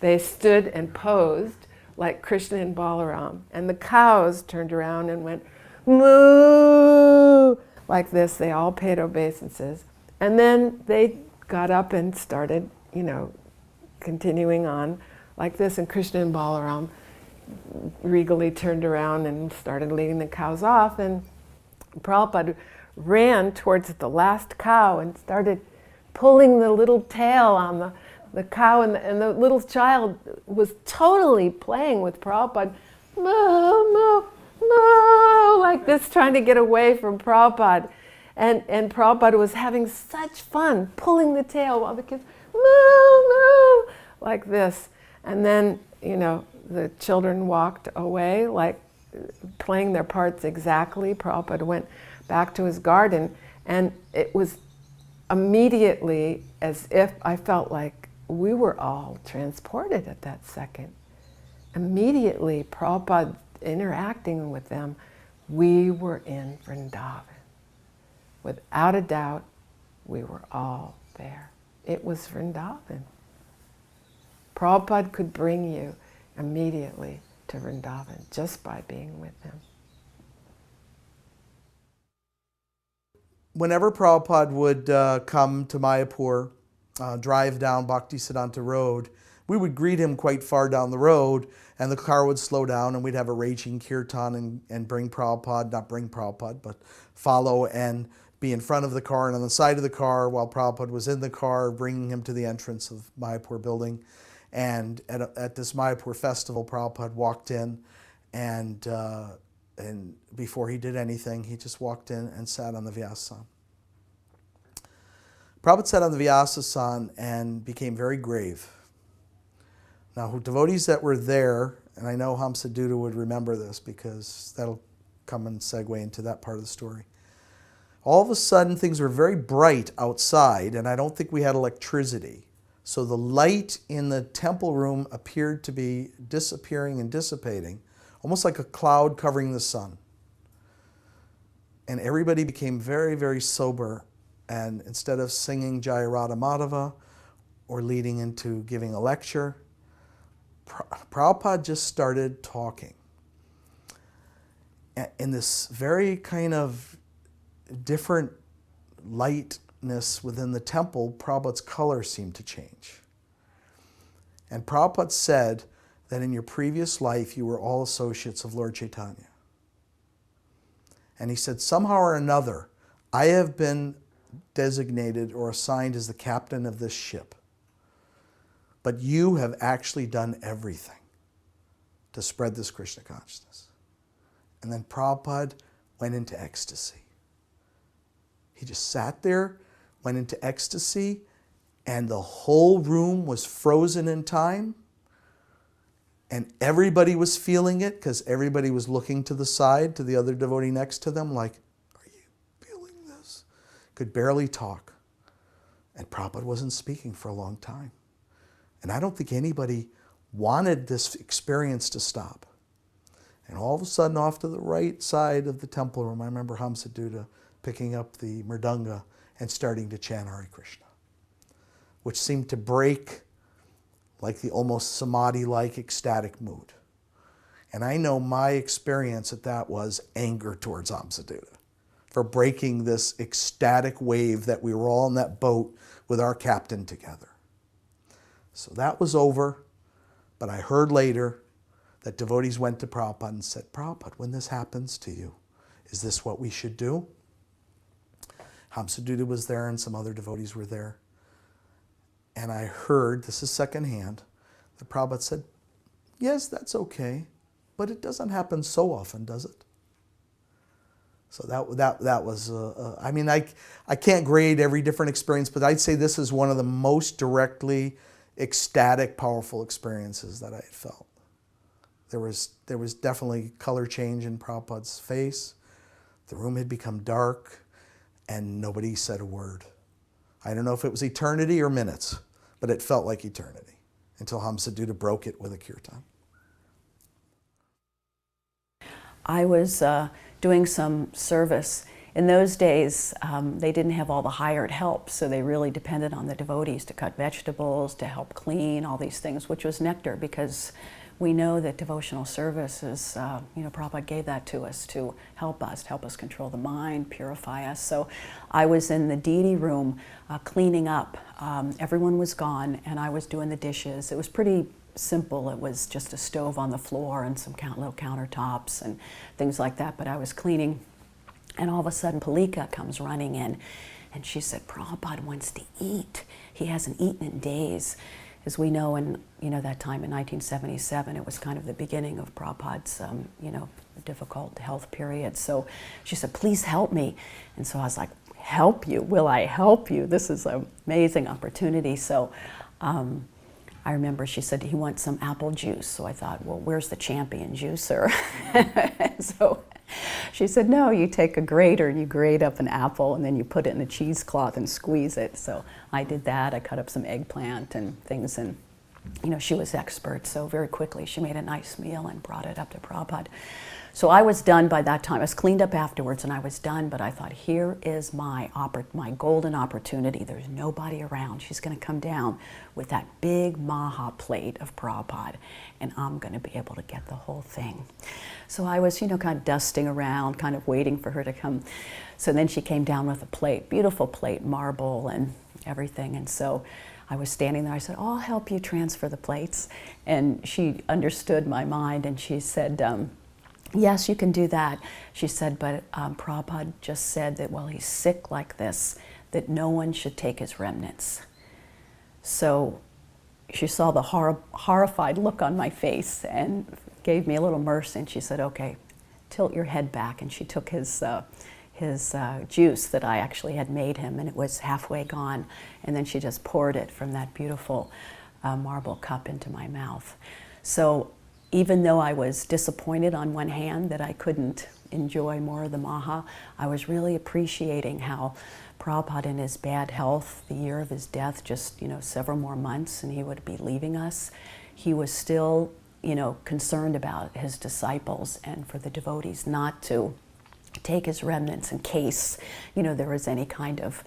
B: They stood and posed like Krishna and Balaram, and the cows turned around and went moo, like this. They all paid obeisances. And then they got up and started, continuing on like this, and Krishna and Balaram regally turned around and started leading the cows off, and Prabhupada ran towards the last cow and started pulling the little tail on the cow, and the little child was totally playing with Prabhupada, moo, moo, moo, like this, trying to get away from Prabhupada. And Prabhupada was having such fun pulling the tail while the kids, moo, moo, like this. And then, you know, the children walked away, like playing their parts exactly. Prabhupada went back to his garden, and it was immediately as if I felt like we were all transported at that second. Immediately, Prabhupada interacting with them, we were in Vrindavan. Without a doubt, we were all there. It was Vrindavan. Prabhupada could bring you immediately to Vrindavan just by being with him.
C: Whenever Prabhupada would come to Mayapur, drive down Bhaktivedanta Road, we would greet him quite far down the road, and the car would slow down, and we'd have a raging kirtan and bring Prabhupada, not bring Prabhupada, but follow and be in front of the car and on the side of the car while Prabhupada was in the car, bringing him to the entrance of Mayapur building. And at this Mayapur festival, Prabhupada walked in, and before he did anything, he just walked in and sat on the Vyasasan. Prabhupada sat on the Vyasasan and became very grave. Now, devotees that were there, and I know Hamsaduta would remember this because that'll come and segue into that part of the story. All of a sudden, things were very bright outside, and I don't think we had electricity. So the light in the temple room appeared to be disappearing and dissipating, almost like a cloud covering the sun. And everybody became very, very sober, and instead of singing Jaya Radha Madhava or leading into giving a lecture, Prabhupada just started talking. In this very kind of different lightness within the temple, Prabhupada's color seemed to change. And Prabhupada said that in your previous life you were all associates of Lord Chaitanya. And he said, somehow or another, I have been designated or assigned as the captain of this ship. But you have actually done everything to spread this Krishna consciousness. And then Prabhupada went into ecstasy. He just sat there, went into ecstasy, and the whole room was frozen in time. And everybody was feeling it because everybody was looking to the side, to the other devotee next to them, like, are you feeling this? Could barely talk. And Prabhupada wasn't speaking for a long time. And I don't think anybody wanted this experience to stop. And all of a sudden, off to the right side of the temple room, I remember Hamsaduta picking up the mridanga and starting to chant Hare Krishna, which seemed to break like the almost samadhi-like ecstatic mood. And I know my experience at that was anger towards Hamsaduta for breaking this ecstatic wave that we were all in that boat with our captain together. So that was over, but I heard later that devotees went to Prabhupada and said, Prabhupada, when this happens to you, is this what we should do? Hamsaduta was there and some other devotees were there. And I heard, this is secondhand, that Prabhupada said, yes, that's okay, but it doesn't happen so often, does it? So that was, I mean, I can't grade every different experience, but I'd say this is one of the most directly ecstatic, powerful experiences that I had felt. There was definitely color change in Prabhupada's face. The room had become dark, and nobody said a word. I don't know if it was eternity or minutes, but it felt like eternity until Hamsaduta broke it with a kirtan.
D: I was doing some service. In those days, they didn't have all the hired help, so they really depended on the devotees to cut vegetables, to help clean, all these things, which was nectar, because we know that devotional service is, Prabhupada gave that to us to help us control the mind, purify us. So I was in the deity room cleaning up. Everyone was gone, and I was doing the dishes. It was pretty simple. It was just a stove on the floor and some little countertops and things like that, but I was cleaning. And all of a sudden, Palika comes running in, And she said, Prabhupada wants to eat. He hasn't eaten in days. As we know, in that time in 1977, it was kind of the beginning of Prabhupada's difficult health period. So she said, please help me. And so I was like, help you? Will I help you? This is an amazing opportunity. So I remember she said he wants some apple juice. So I thought, well, where's the champion juicer? So she said, no, you take a grater and you grate up an apple and then you put it in a cheesecloth and squeeze it. So I did that. I cut up some eggplant and things, and she was expert. So very quickly she made a nice meal and brought it up to Prabhupada. So I was done by that time. I was cleaned up afterwards and I was done, but I thought, here is my golden opportunity. There's nobody around. She's going to come down with that big maha plate of Prabhupada, and I'm going to be able to get the whole thing. So I was, kind of dusting around, kind of waiting for her to come. So then she came down with a plate, beautiful plate, marble and everything. And so I was standing there. I said, I'll help you transfer the plates. And she understood my mind, and she said, yes, you can do that. She said, but Prabhupada just said that while he's sick like this, that no one should take his remnants. So she saw the horrified look on my face and gave me a little mercy, and she said, okay, tilt your head back. And she took his juice that I actually had made him, and it was halfway gone. And then she just poured it from that beautiful marble cup into my mouth. So even though I was disappointed on one hand that I couldn't enjoy more of the maha, I was really appreciating how Prabhupada, in his bad health, the year of his death, just several more months and he would be leaving us, he was still concerned about his disciples and for the devotees not to take his remnants in case there was any kind of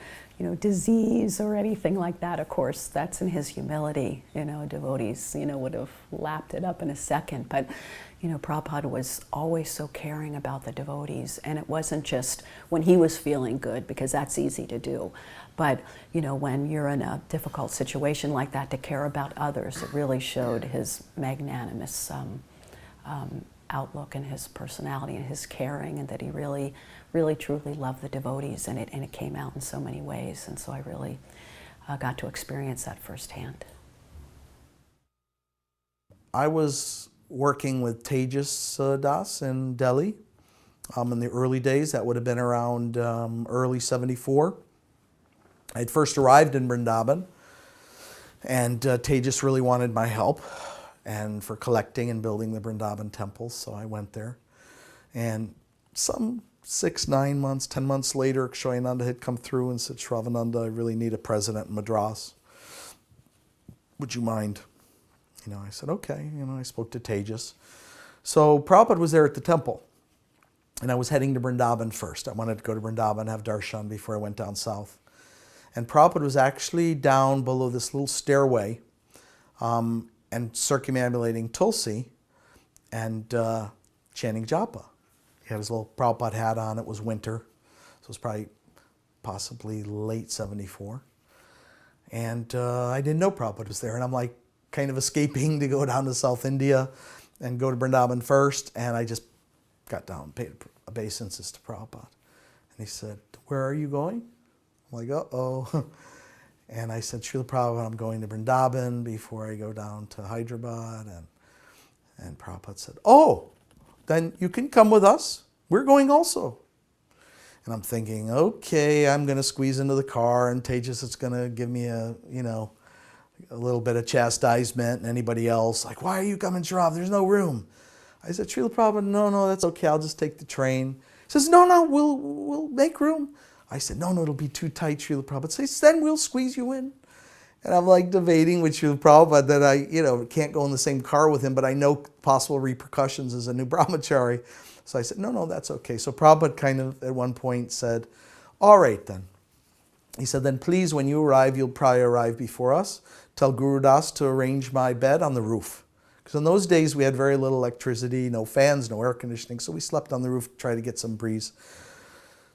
D: disease or anything like that. Of course, that's in his humility. Devotees would have lapped it up in a second, but Prabhupada was always so caring about the devotees, and it wasn't just when he was feeling good, because that's easy to do, but when you're in a difficult situation like that, to care about others, it really showed his magnanimous outlook and his personality and his caring, and that he really, really truly loved the devotees, and it came out in so many ways. And so I really got to experience that firsthand.
C: I was working with Tejas Das in Delhi in the early days. That would have been around early '74. I had first arrived in Vrindavan, and Tejas really wanted my help and for collecting and building the Vrindavan temples, so I went there. And some 6, 9 months, 10 months later, Kshayananda had come through and said, Sravanananda, I really need a president in Madras. Would you mind? I said, okay. I spoke to Tejas. So Prabhupada was there at the temple, and I was heading to Vrindavan first. I wanted to go to Vrindavan and have darshan before I went down south. And Prabhupada was actually down below this little stairway and circumambulating Tulsi and chanting japa. He had his little Prabhupada hat on. It was winter, so it was probably possibly late '74. And I didn't know Prabhupada was there, and I'm like kind of escaping to go down to South India and go to Vrindavan first, and I just got down and paid obeisances to Prabhupada. And he said, where are you going? I'm like, uh-oh. And I said, Srila Prabhupada, I'm going to Vrindavan before I go down to Hyderabad. And Prabhupada said, oh, then you can come with us. We're going also. And I'm thinking, okay, I'm going to squeeze into the car, and Tejas is going to give me a little bit of chastisement, and anybody else, like, why are you coming, Shrav? There's no room. I said, Srila Prabhupada, no, that's okay. I'll just take the train. He says, no, we'll make room. I said, no, it'll be too tight, Srila Prabhupada. Says, then we'll squeeze you in. And I'm like debating with Srila Prabhupada that I, can't go in the same car with him, but I know possible repercussions as a new brahmachari. So I said, no, that's okay. So Prabhupada kind of at one point said, all right then. He said, then please, when you arrive, you'll probably arrive before us. Tell Guru Das to arrange my bed on the roof. Because in those days we had very little electricity, no fans, no air conditioning, so we slept on the roof to try to get some breeze.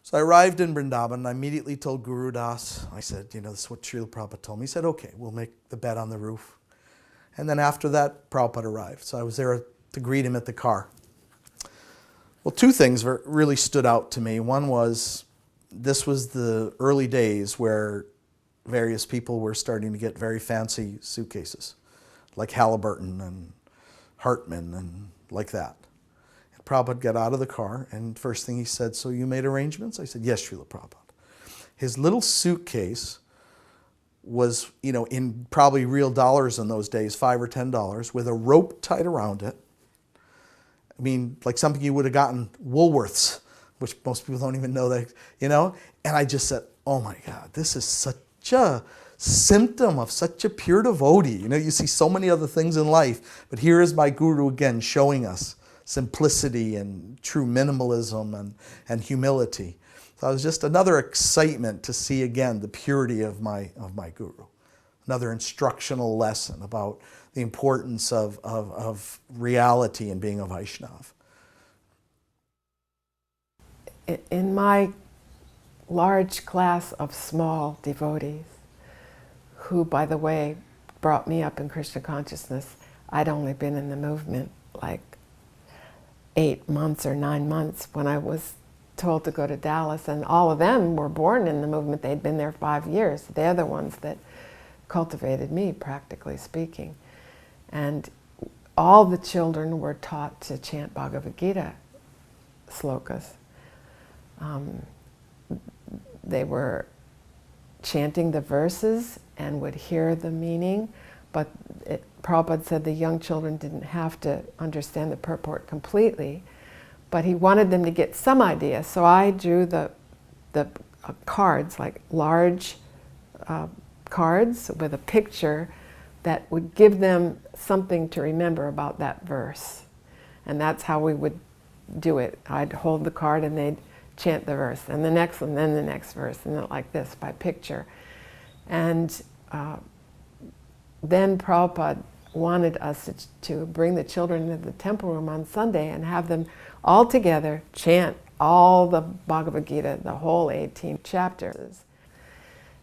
C: So I arrived in Vrindavan. I immediately told Guru Das, I said, this is what Srila Prabhupada told me. He said, okay, we'll make the bed on the roof. And then after that, Prabhupada arrived. So I was there to greet him at the car. Well, two things really stood out to me. One was this was the early days where various people were starting to get very fancy suitcases, like Halliburton and Hartman and like that. And Prabhupada got out of the car, and first thing he said, "So you made arrangements?" I said, "Yes, Srila Prabhupada." His little suitcase was, you know, in probably real dollars in those days, $5 or $10, with a rope tied around it. I mean, like something you would have gotten Woolworths, which most people don't even know that, you know? And I just said, oh my God, this is such a symptom of such a pure devotee. You know, you see so many other things in life, but here is my Guru again showing us simplicity and true minimalism and humility. So it was just another excitement to see again the purity of my Guru. Another instructional lesson about the importance of reality and being a Vaishnav.
B: In my large class of small devotees, who, by the way, brought me up in Krishna consciousness, I'd only been in the movement like 8 months or 9 months when I was told to go to Dallas, and all of them were born in the movement. They'd been there 5 years. They're the ones that cultivated me, practically speaking. And all the children were taught to chant Bhagavad Gita slokas. They were chanting the verses and would hear the meaning, but Prabhupada said the young children didn't have to understand the purport completely, but he wanted them to get some idea. So I drew the cards, like large cards with a picture that would give them something to remember about that verse. And that's how we would do it. I'd hold the card and they'd chant the verse, and the next one, then the next verse, and then like this by picture. And then Prabhupada wanted us to bring the children into the temple room on Sunday and have them all together chant all the Bhagavad Gita, the whole 18 chapters.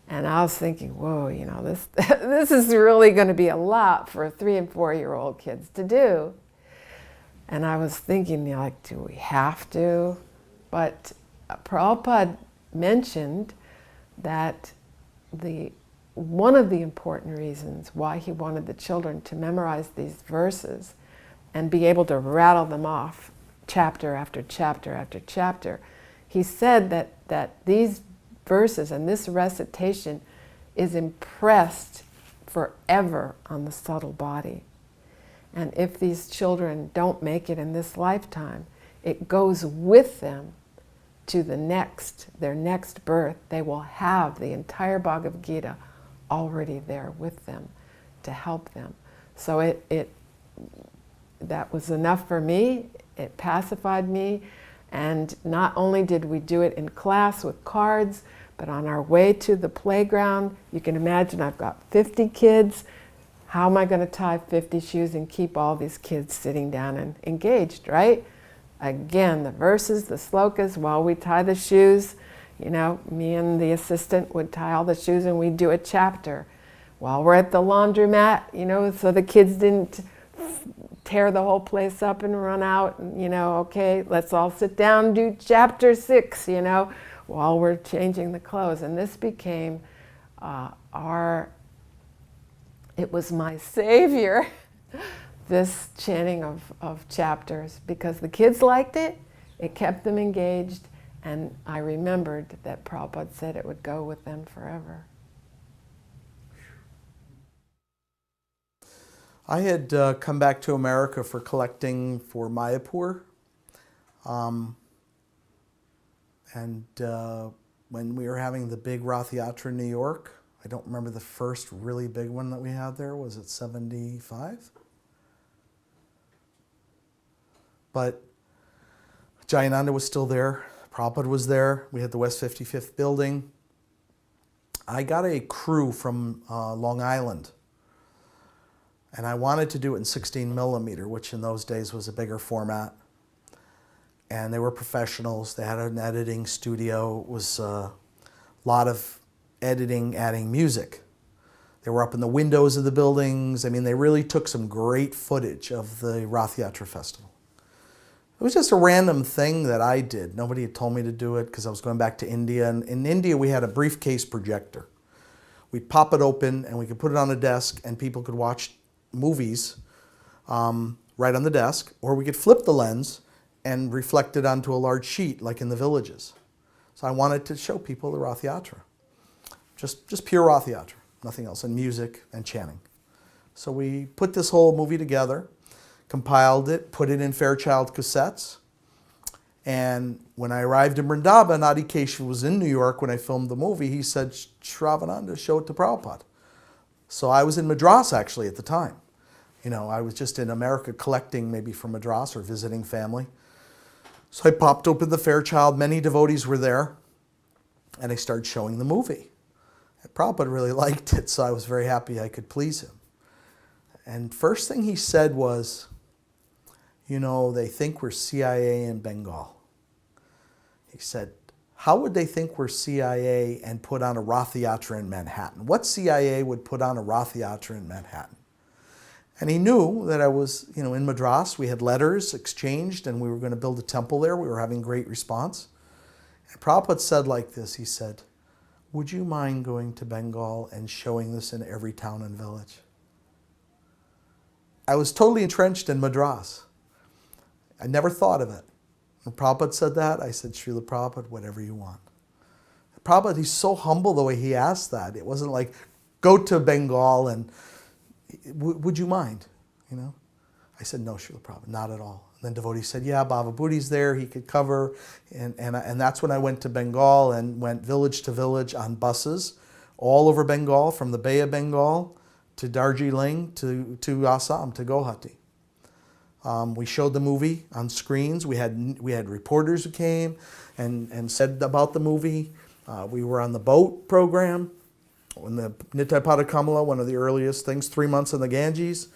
B: And I was thinking, whoa, you know, this is really going to be a lot for 3- and 4-year-old kids to do. And I was thinking, you know, like, do we have to? But Prabhupada mentioned that one of the important reasons why he wanted the children to memorize these verses and be able to rattle them off chapter after chapter after chapter, he said that these verses and this recitation is impressed forever on the subtle body. And if these children don't make it in this lifetime, it goes with them to their next birth. They will have the entire Bhagavad Gita already there with them to help them. So that was enough for me. It pacified me. And not only did we do it in class with cards, but on our way to the playground, you can imagine I've got 50 kids. How am I going to tie 50 shoes and keep all these kids sitting down and engaged, right? Again, the verses, the slokas, while we tie the shoes, you know, me and the assistant would tie all the shoes and we'd do a chapter. While we're at the laundromat, you know, so the kids didn't tear the whole place up and run out, and, you know, okay, let's all sit down and do chapter 6, you know, while we're changing the clothes. And this became it was my savior, this chanting of chapters, because the kids liked it, it kept them engaged, and I remembered that Prabhupada said it would go with them forever.
C: I had come back to America for collecting for Mayapur. When we were having the big Rath Yatra in New York, I don't remember the first really big one that we had there. Was it 75? But Jayananda was still there. Prabhupada was there. We had the West 55th building. I got a crew from Long Island. And I wanted to do it in 16 millimeter, which in those days was a bigger format. And they were professionals. They had an editing studio. It was a lot of editing, adding music. They were up in the windows of the buildings. I mean, they really took some great footage of the Rath Yatra Festival. It was just a random thing that I did. Nobody had told me to do it because I was going back to India. And in India, we had a briefcase projector. We'd pop it open and we could put it on a desk and people could watch movies right on the desk, or we could flip the lens and reflect it onto a large sheet like in the villages. So I wanted to show people the Rath Yatra. Just pure Rath Yatra, nothing else, and music and chanting. So we put this whole movie together, compiled it, put it in Fairchild cassettes. And when I arrived in Vrindavan, Adi Keshav was in New York when I filmed the movie. He said, Sravanananda, show it to Prabhupada. So I was in Madras actually at the time. You know, I was just in America collecting maybe from Madras or visiting family. So I popped open the Fairchild, many devotees were there, and I started showing the movie. And Prabhupada really liked it, so I was very happy I could please him. And first thing he said was, you know, they think we're CIA in Bengal. He said, how would they think we're CIA and put on a Rath Yatra in Manhattan? What CIA would put on a Rath Yatra in Manhattan? And he knew that I was, you know, in Madras. We had letters exchanged and we were going to build a temple there. We were having great response. And Prabhupada said like this, he said, would you mind going to Bengal and showing this in every town and village? I was totally entrenched in Madras. I never thought of it. When Prabhupada said that, I said, Srila Prabhupada, whatever you want. Prabhupada, he's so humble the way he asked that. It wasn't like, go to Bengal and, would you mind? You know? I said, no, Srila Prabhupada, not at all. And then devotee said, yeah, Bhava Buddhi's there, he could cover. And that's when I went to Bengal and went village to village on buses all over Bengal, from the Bay of Bengal to Darjeeling to Assam, to Guwahati. We showed the movie on screens. We had reporters who came and said about the movie. We were on the boat program, in the Nitai Pada Kamala, one of the earliest things, 3 months in the Ganges.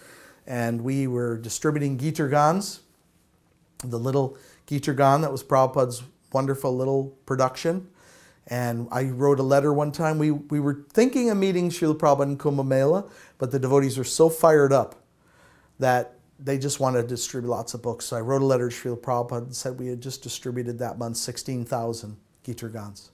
C: And we were distributing Gitar Gans, the little Gitar Gan that was Prabhupada's wonderful little production. And I wrote a letter one time. We were thinking of meeting Srila Prabhupada in Kumbh Mela, but the devotees were so fired up that they just wanted to distribute lots of books. So I wrote a letter to Srila Prabhupada and said we had just distributed that month 16,000 Gitar Gans.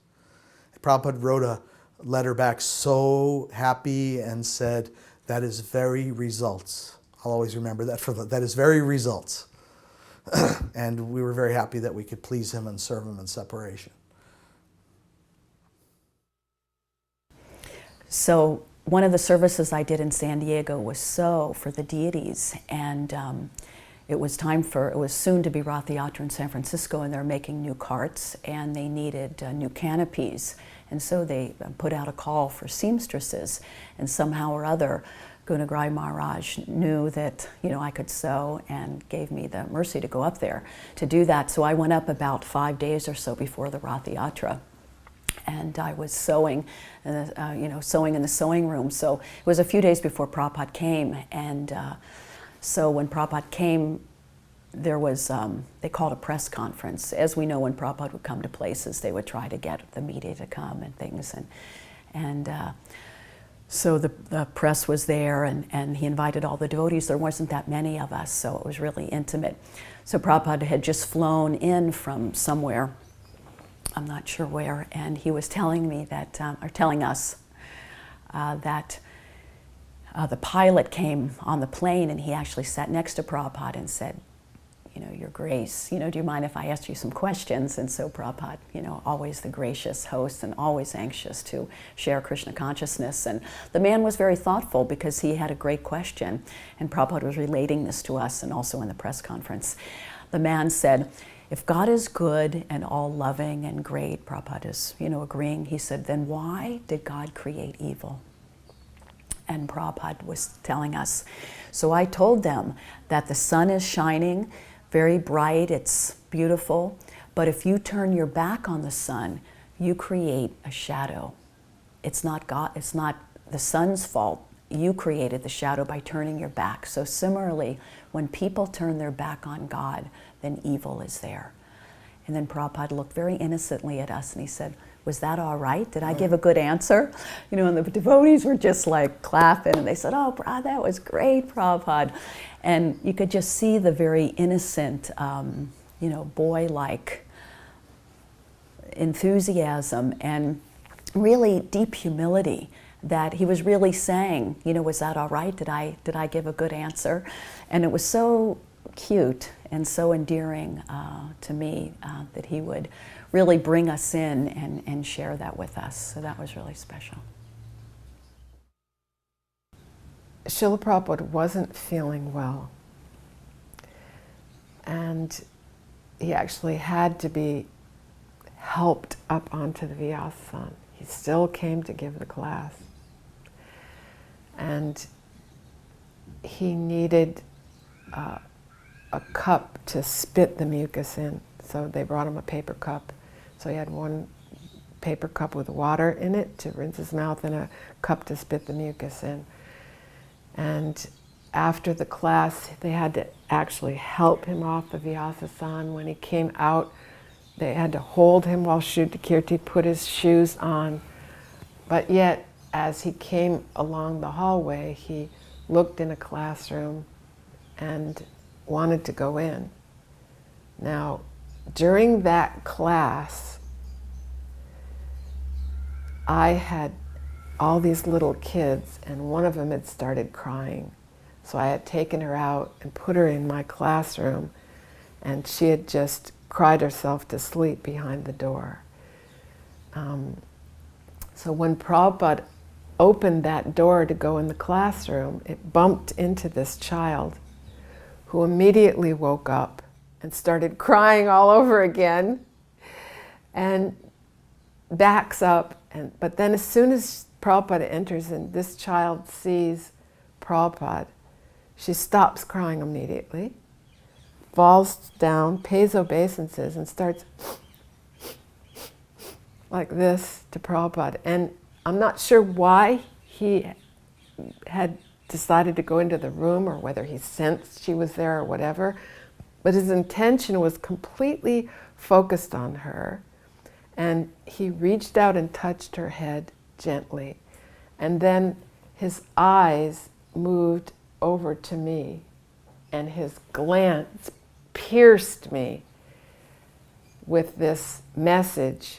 C: Prabhupada wrote a letter back so happy and said, that is very results. I'll always remember that that is very results. And we were very happy that we could please him and serve him in separation.
D: So one of the services I did in San Diego was for the deities, and it was soon to be Rath Yatra in San Francisco, and they're making new carts, and they needed new canopies. And so they put out a call for seamstresses, and somehow or other, Gunagrai Maharaj knew that, you know, I could sew and gave me the mercy to go up there to do that. So I went up about 5 days or so before the Rath Yatra. And I was sewing, sewing in the sewing room. So it was a few days before Prabhupada came, and so when Prabhupada came, there was, they called a press conference. As we know, when Prabhupada would come to places, they would try to get the media to come and things. And so the press was there, and he invited all the devotees. There wasn't that many of us, so it was really intimate. So Prabhupada had just flown in from somewhere, I'm not sure where, and he was telling me that, or telling us that the pilot came on the plane, and he actually sat next to Prabhupada and said, you know, Your Grace, you know, do you mind if I ask you some questions? And so Prabhupada, you know, always the gracious host and always anxious to share Krishna consciousness. And the man was very thoughtful because he had a great question, and Prabhupada was relating this to us and also in the press conference. The man said, if God is good and all-loving and great, Prabhupada is, you know, agreeing, he said, then why did God create evil? And Prabhupada was telling us. So I told them that the sun is shining, very bright, it's beautiful, but if you turn your back on the sun, you create a shadow. It's not God, it's not the sun's fault. You created the shadow by turning your back. So similarly, when people turn their back on God, then evil is there. And then Prabhupada looked very innocently at us and he said, was that all right? Did I give a good answer? You know, and the devotees were just like clapping, and they said, oh, that was great, Prabhupada. And you could just see the very innocent boy-like enthusiasm and really deep humility, that he was really saying, was that all right? Did I give a good answer? And it was so cute and so endearing to me that he would really bring us in and share that with us. So that was really special.
B: Srila Prabhupada wasn't feeling well, and he actually had to be helped up onto the Vyasasan. He still came to give the class, and he needed a cup to spit the mucus in. So they brought him a paper cup. So he had one paper cup with water in it to rinse his mouth and a cup to spit the mucus in. And after the class, they had to actually help him off the Vyasasan. When he came out, they had to hold him while Shuddhakirti put his shoes on. But yet, as he came along the hallway, he looked in a classroom and wanted to go in. Now, during that class, I had all these little kids, and one of them had started crying. So I had taken her out and put her in my classroom, and she had just cried herself to sleep behind the door. So when Prabhupada opened that door to go in the classroom, it bumped into this child who immediately woke up and started crying all over again and backs up. But then as soon as Prabhupada enters and this child sees Prabhupada, she stops crying immediately, falls down, pays obeisances, and starts like this to Prabhupada. And I'm not sure why he had decided to go into the room or whether he sensed she was there or whatever, but his intention was completely focused on her. And he reached out and touched her head gently. And then his eyes moved over to me, and his glance pierced me with this message,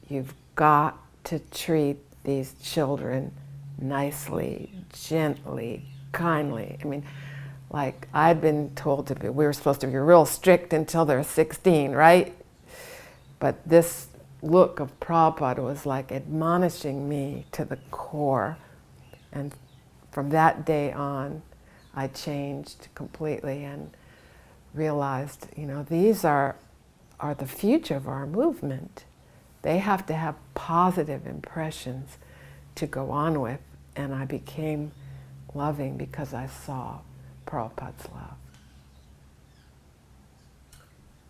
B: you've got to treat these children nicely, gently, kindly. I mean, like I'd been told we were supposed to be real strict until they're 16, right? But this look of Prabhupada was like admonishing me to the core. And from that day on, I changed completely and realized, these are the future of our movement. They have to have positive impressions to go on with. And I became loving because I saw Prabhupada's love.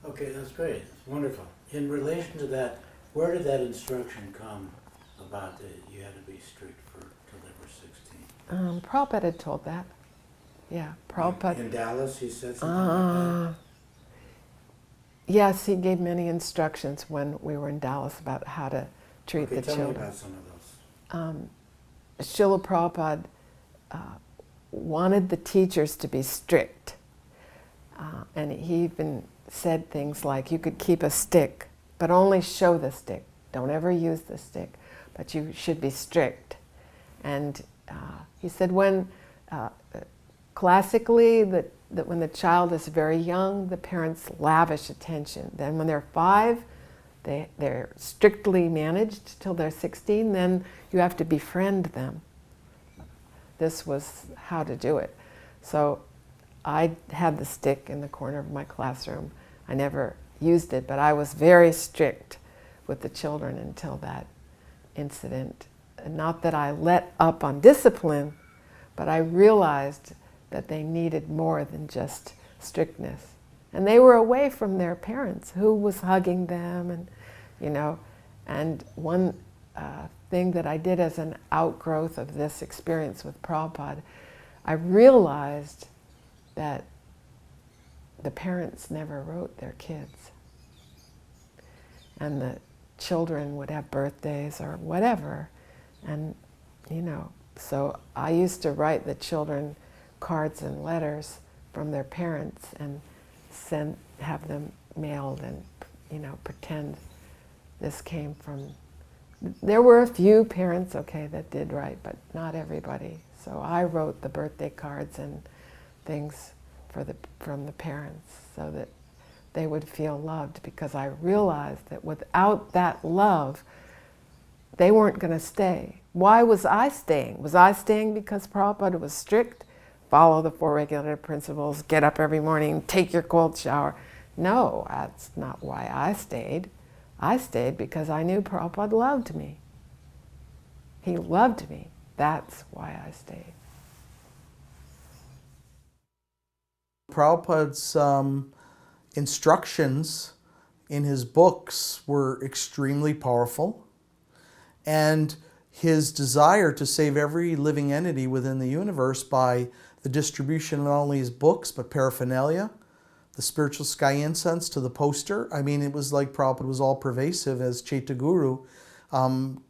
E: Okay, that's great. It's wonderful. In relation to that, where did that instruction come about that you had to be strict till they were 16?
B: Prabhupada had told that. Yeah, Prabhupada.
E: In Dallas, he said something like that?
B: Yes, he gave many instructions when we were in Dallas about how to treat the
E: tell
B: children.
E: Me about some of those.
B: Srila Prabhupada wanted the teachers to be strict. And he even said things like, you could keep a stick, but only show the stick. Don't ever use the stick, but you should be strict. And he said classically, that when the child is very young, the parents lavish attention. Then when they're 5, they're strictly managed till they're 16, then you have to befriend them. This was how to do it. So I had the stick in the corner of my classroom. I never used it, but I was very strict with the children until that incident. And not that I let up on discipline, but I realized that they needed more than just strictness. And they were away from their parents, who was hugging them, and one thing that I did as an outgrowth of this experience with Prabhupada, I realized that the parents never wrote their kids. And the children would have birthdays or whatever. And, so I used to write the children cards and letters from their parents and have them mailed and, pretend this came from. There were a few parents, okay, that did right, but not everybody. So I wrote the birthday cards and things from the parents so that they would feel loved, because I realized that without that love, they weren't going to stay. Why was I staying? Was I staying because Prabhupada was strict? Follow the 4 regulative principles, get up every morning, take your cold shower. No, that's not why I stayed. I stayed because I knew Prabhupada loved me. He loved me. That's why I stayed.
C: Prabhupada's instructions in his books were extremely powerful, and his desire to save every living entity within the universe by the distribution of not only his books but paraphernalia, the spiritual sky incense to the poster. I mean, it was like Prabhupada was all pervasive as Jagat Guru.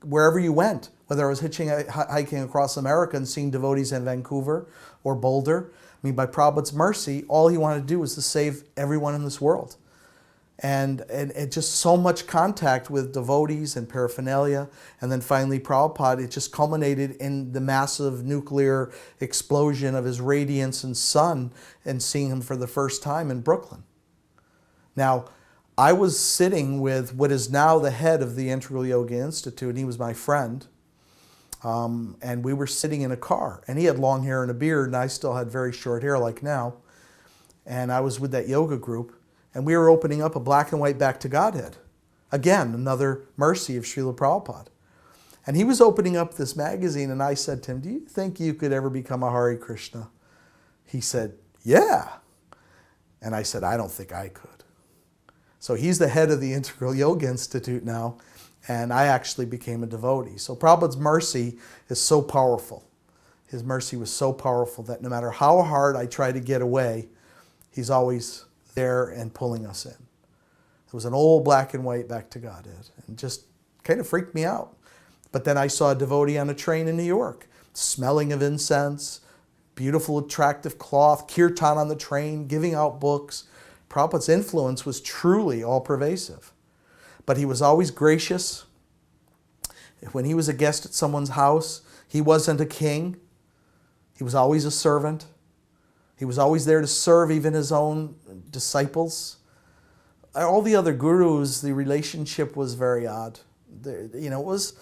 C: Wherever you went, whether I was hiking across America and seeing devotees in Vancouver or Boulder, I mean, by Prabhupada's mercy, all he wanted to do was to save everyone in this world. And just so much contact with devotees and paraphernalia. And then finally Prabhupada, it just culminated in the massive nuclear explosion of his radiance and sun, and seeing him for the first time in Brooklyn. Now, I was sitting with what is now the head of the Integral Yoga Institute, and he was my friend. And we were sitting in a car, and he had long hair and a beard, and I still had very short hair like now. And I was with that yoga group, and we were opening up a black and white Back to Godhead. Again, another mercy of Srila Prabhupada. And he was opening up this magazine, and I said to him, "Do you think you could ever become a Hare Krishna?" He said, "Yeah." And I said, "I don't think I could." So he's the head of the Integral Yoga Institute now, and I actually became a devotee. So Prabhupada's mercy is so powerful. His mercy was so powerful that no matter how hard I try to get away, he's always there and pulling us in. It was an old black and white Back to Godhead, and just kind of freaked me out. But then I saw a devotee on a train in New York, smelling of incense, beautiful, attractive cloth, kirtan on the train, giving out books. Prabhupada's influence was truly all-pervasive. But he was always gracious. When he was a guest at someone's house, he wasn't a king. He was always a servant. He was always there to serve even his own disciples. All the other gurus, the relationship was very odd. It was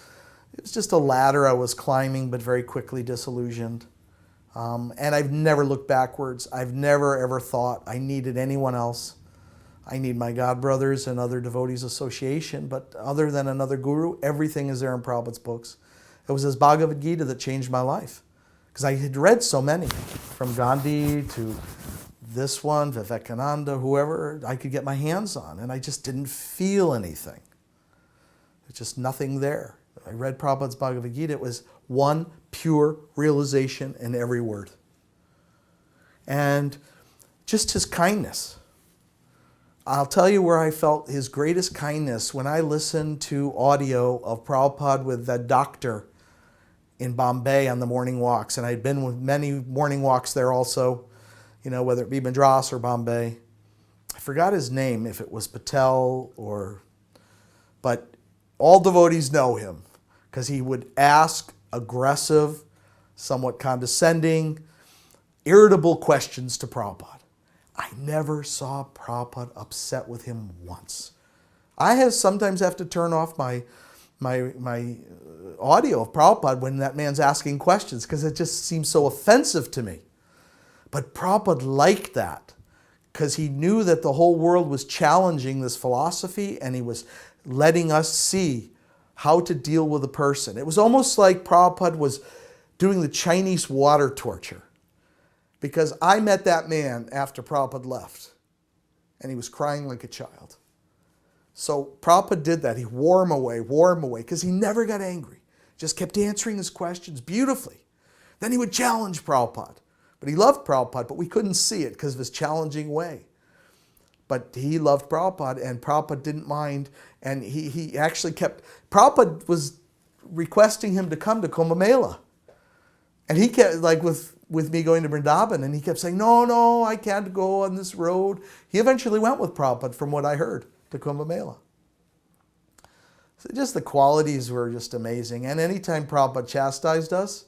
C: just a ladder I was climbing, but very quickly disillusioned. And I've never looked backwards. I've never ever thought I needed anyone else. I need my God brothers and other devotees association, but other than another guru, everything is there in Prabhupada's books. It was his Bhagavad Gita that changed my life, because I had read so many, from Gandhi to this one, Vivekananda, whoever I could get my hands on, and I just didn't feel anything. There's just nothing there. I read Prabhupada's Bhagavad Gita. It was one pure realization in every word. And just his kindness. I'll tell you where I felt his greatest kindness when I listened to audio of Prabhupada with that doctor in Bombay on the morning walks. And I'd been with many morning walks there also, whether it be Madras or Bombay. I forgot his name, if it was Patel but all devotees know him, because he would ask aggressive, somewhat condescending, irritable questions to Prabhupada. I never saw Prabhupada upset with him once. I sometimes have to turn off my audio of Prabhupada when that man's asking questions, because it just seems so offensive to me. But Prabhupada liked that, because he knew that the whole world was challenging this philosophy, and he was letting us see how to deal with a person. It was almost like Prabhupada was doing the Chinese water torture. Because I met that man after Prabhupada left, and he was crying like a child. So Prabhupada did that. He wore him away, because he never got angry. Just kept answering his questions beautifully. Then he would challenge Prabhupada. But he loved Prabhupada, but we couldn't see it because of his challenging way. But he loved Prabhupada, and Prabhupada didn't mind. And he actually Prabhupada was requesting him to come to Kumbh Mela. And he kept, with with me going to Vrindavan, and he kept saying, no, I can't go on this road. He eventually went with Prabhupada, from what I heard, to Kumbh Mela. So just the qualities were just amazing. And anytime Prabhupada chastised us,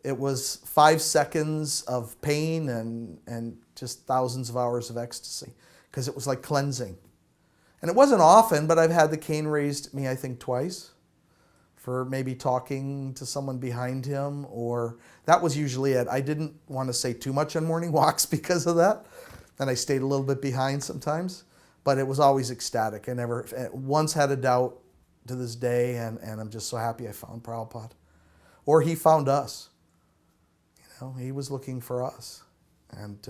C: it was 5 seconds of pain and just thousands of hours of ecstasy, because it was like cleansing. And it wasn't often, but I've had the cane raised at me, I think, twice, for maybe talking to someone behind him, or that was usually it. I didn't want to say too much on morning walks because of that, and I stayed a little bit behind sometimes, but it was always ecstatic. I never once had a doubt to this day, and I'm just so happy I found Prabhupada. Or he found us. You know, he was looking for us, and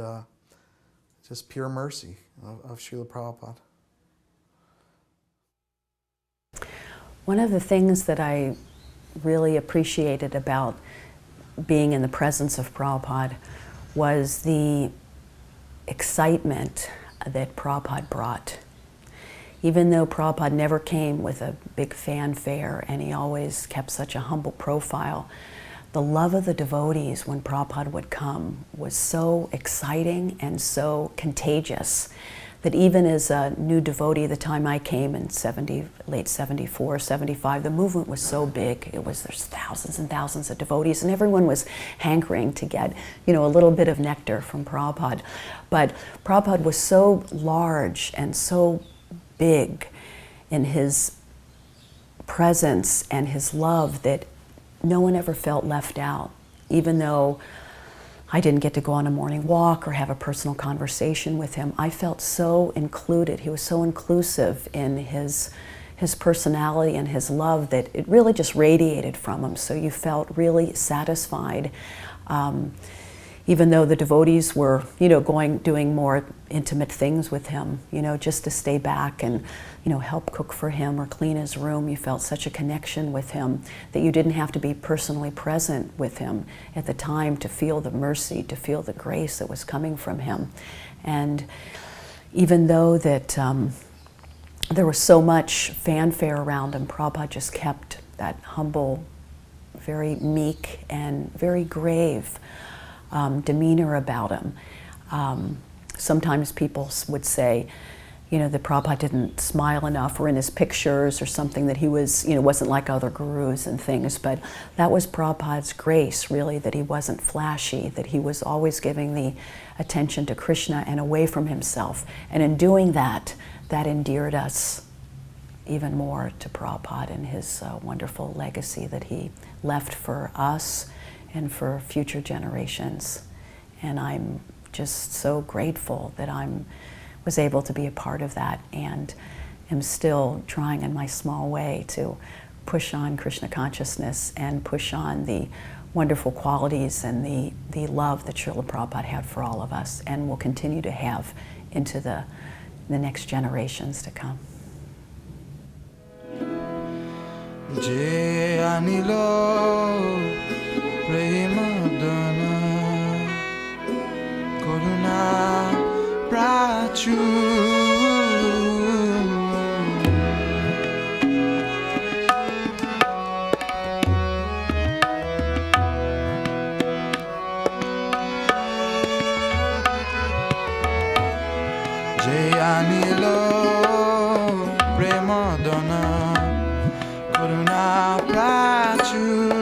C: just pure mercy of Srila Prabhupada.
D: One of the things that I really appreciated about being in the presence of Prabhupada was the excitement that Prabhupada brought. Even though Prabhupada never came with a big fanfare and he always kept such a humble profile, the love of the devotees when Prabhupada would come was so exciting and so contagious that even as a new devotee, the time I came in late 74, 75, the movement was so big. There's thousands and thousands of devotees, and everyone was hankering to get, a little bit of nectar from Prabhupada. But Prabhupada was so large and so big in his presence and his love that no one ever felt left out, even though I didn't get to go on a morning walk or have a personal conversation with him. I felt so included. He was so inclusive in his personality and his love that it really just radiated from him. So you felt really satisfied. Even though the devotees were, doing more intimate things with him, just to stay back and, help cook for him or clean his room. You felt such a connection with him that you didn't have to be personally present with him at the time to feel the mercy, to feel the grace that was coming from him. And even though that there was so much fanfare around him, Prabhupada just kept that humble, very meek and very grave demeanor about him. Sometimes people would say, that Prabhupada didn't smile enough, or in his pictures or something, that he was, wasn't like other gurus and things, but that was Prabhupada's grace, really, that he wasn't flashy, that he was always giving the attention to Krishna and away from himself. And in doing that, that endeared us even more to Prabhupada and his wonderful legacy that he left for us and for future generations. And I'm just so grateful that I was able to be a part of that, and am still trying in my small way to push on Krishna consciousness and push on the wonderful qualities and the love that Srila Prabhupada had for all of us and will continue to have into the next generations to come.
A: Je anilo premadana karuna prachu Je anilo premadana karuna prachu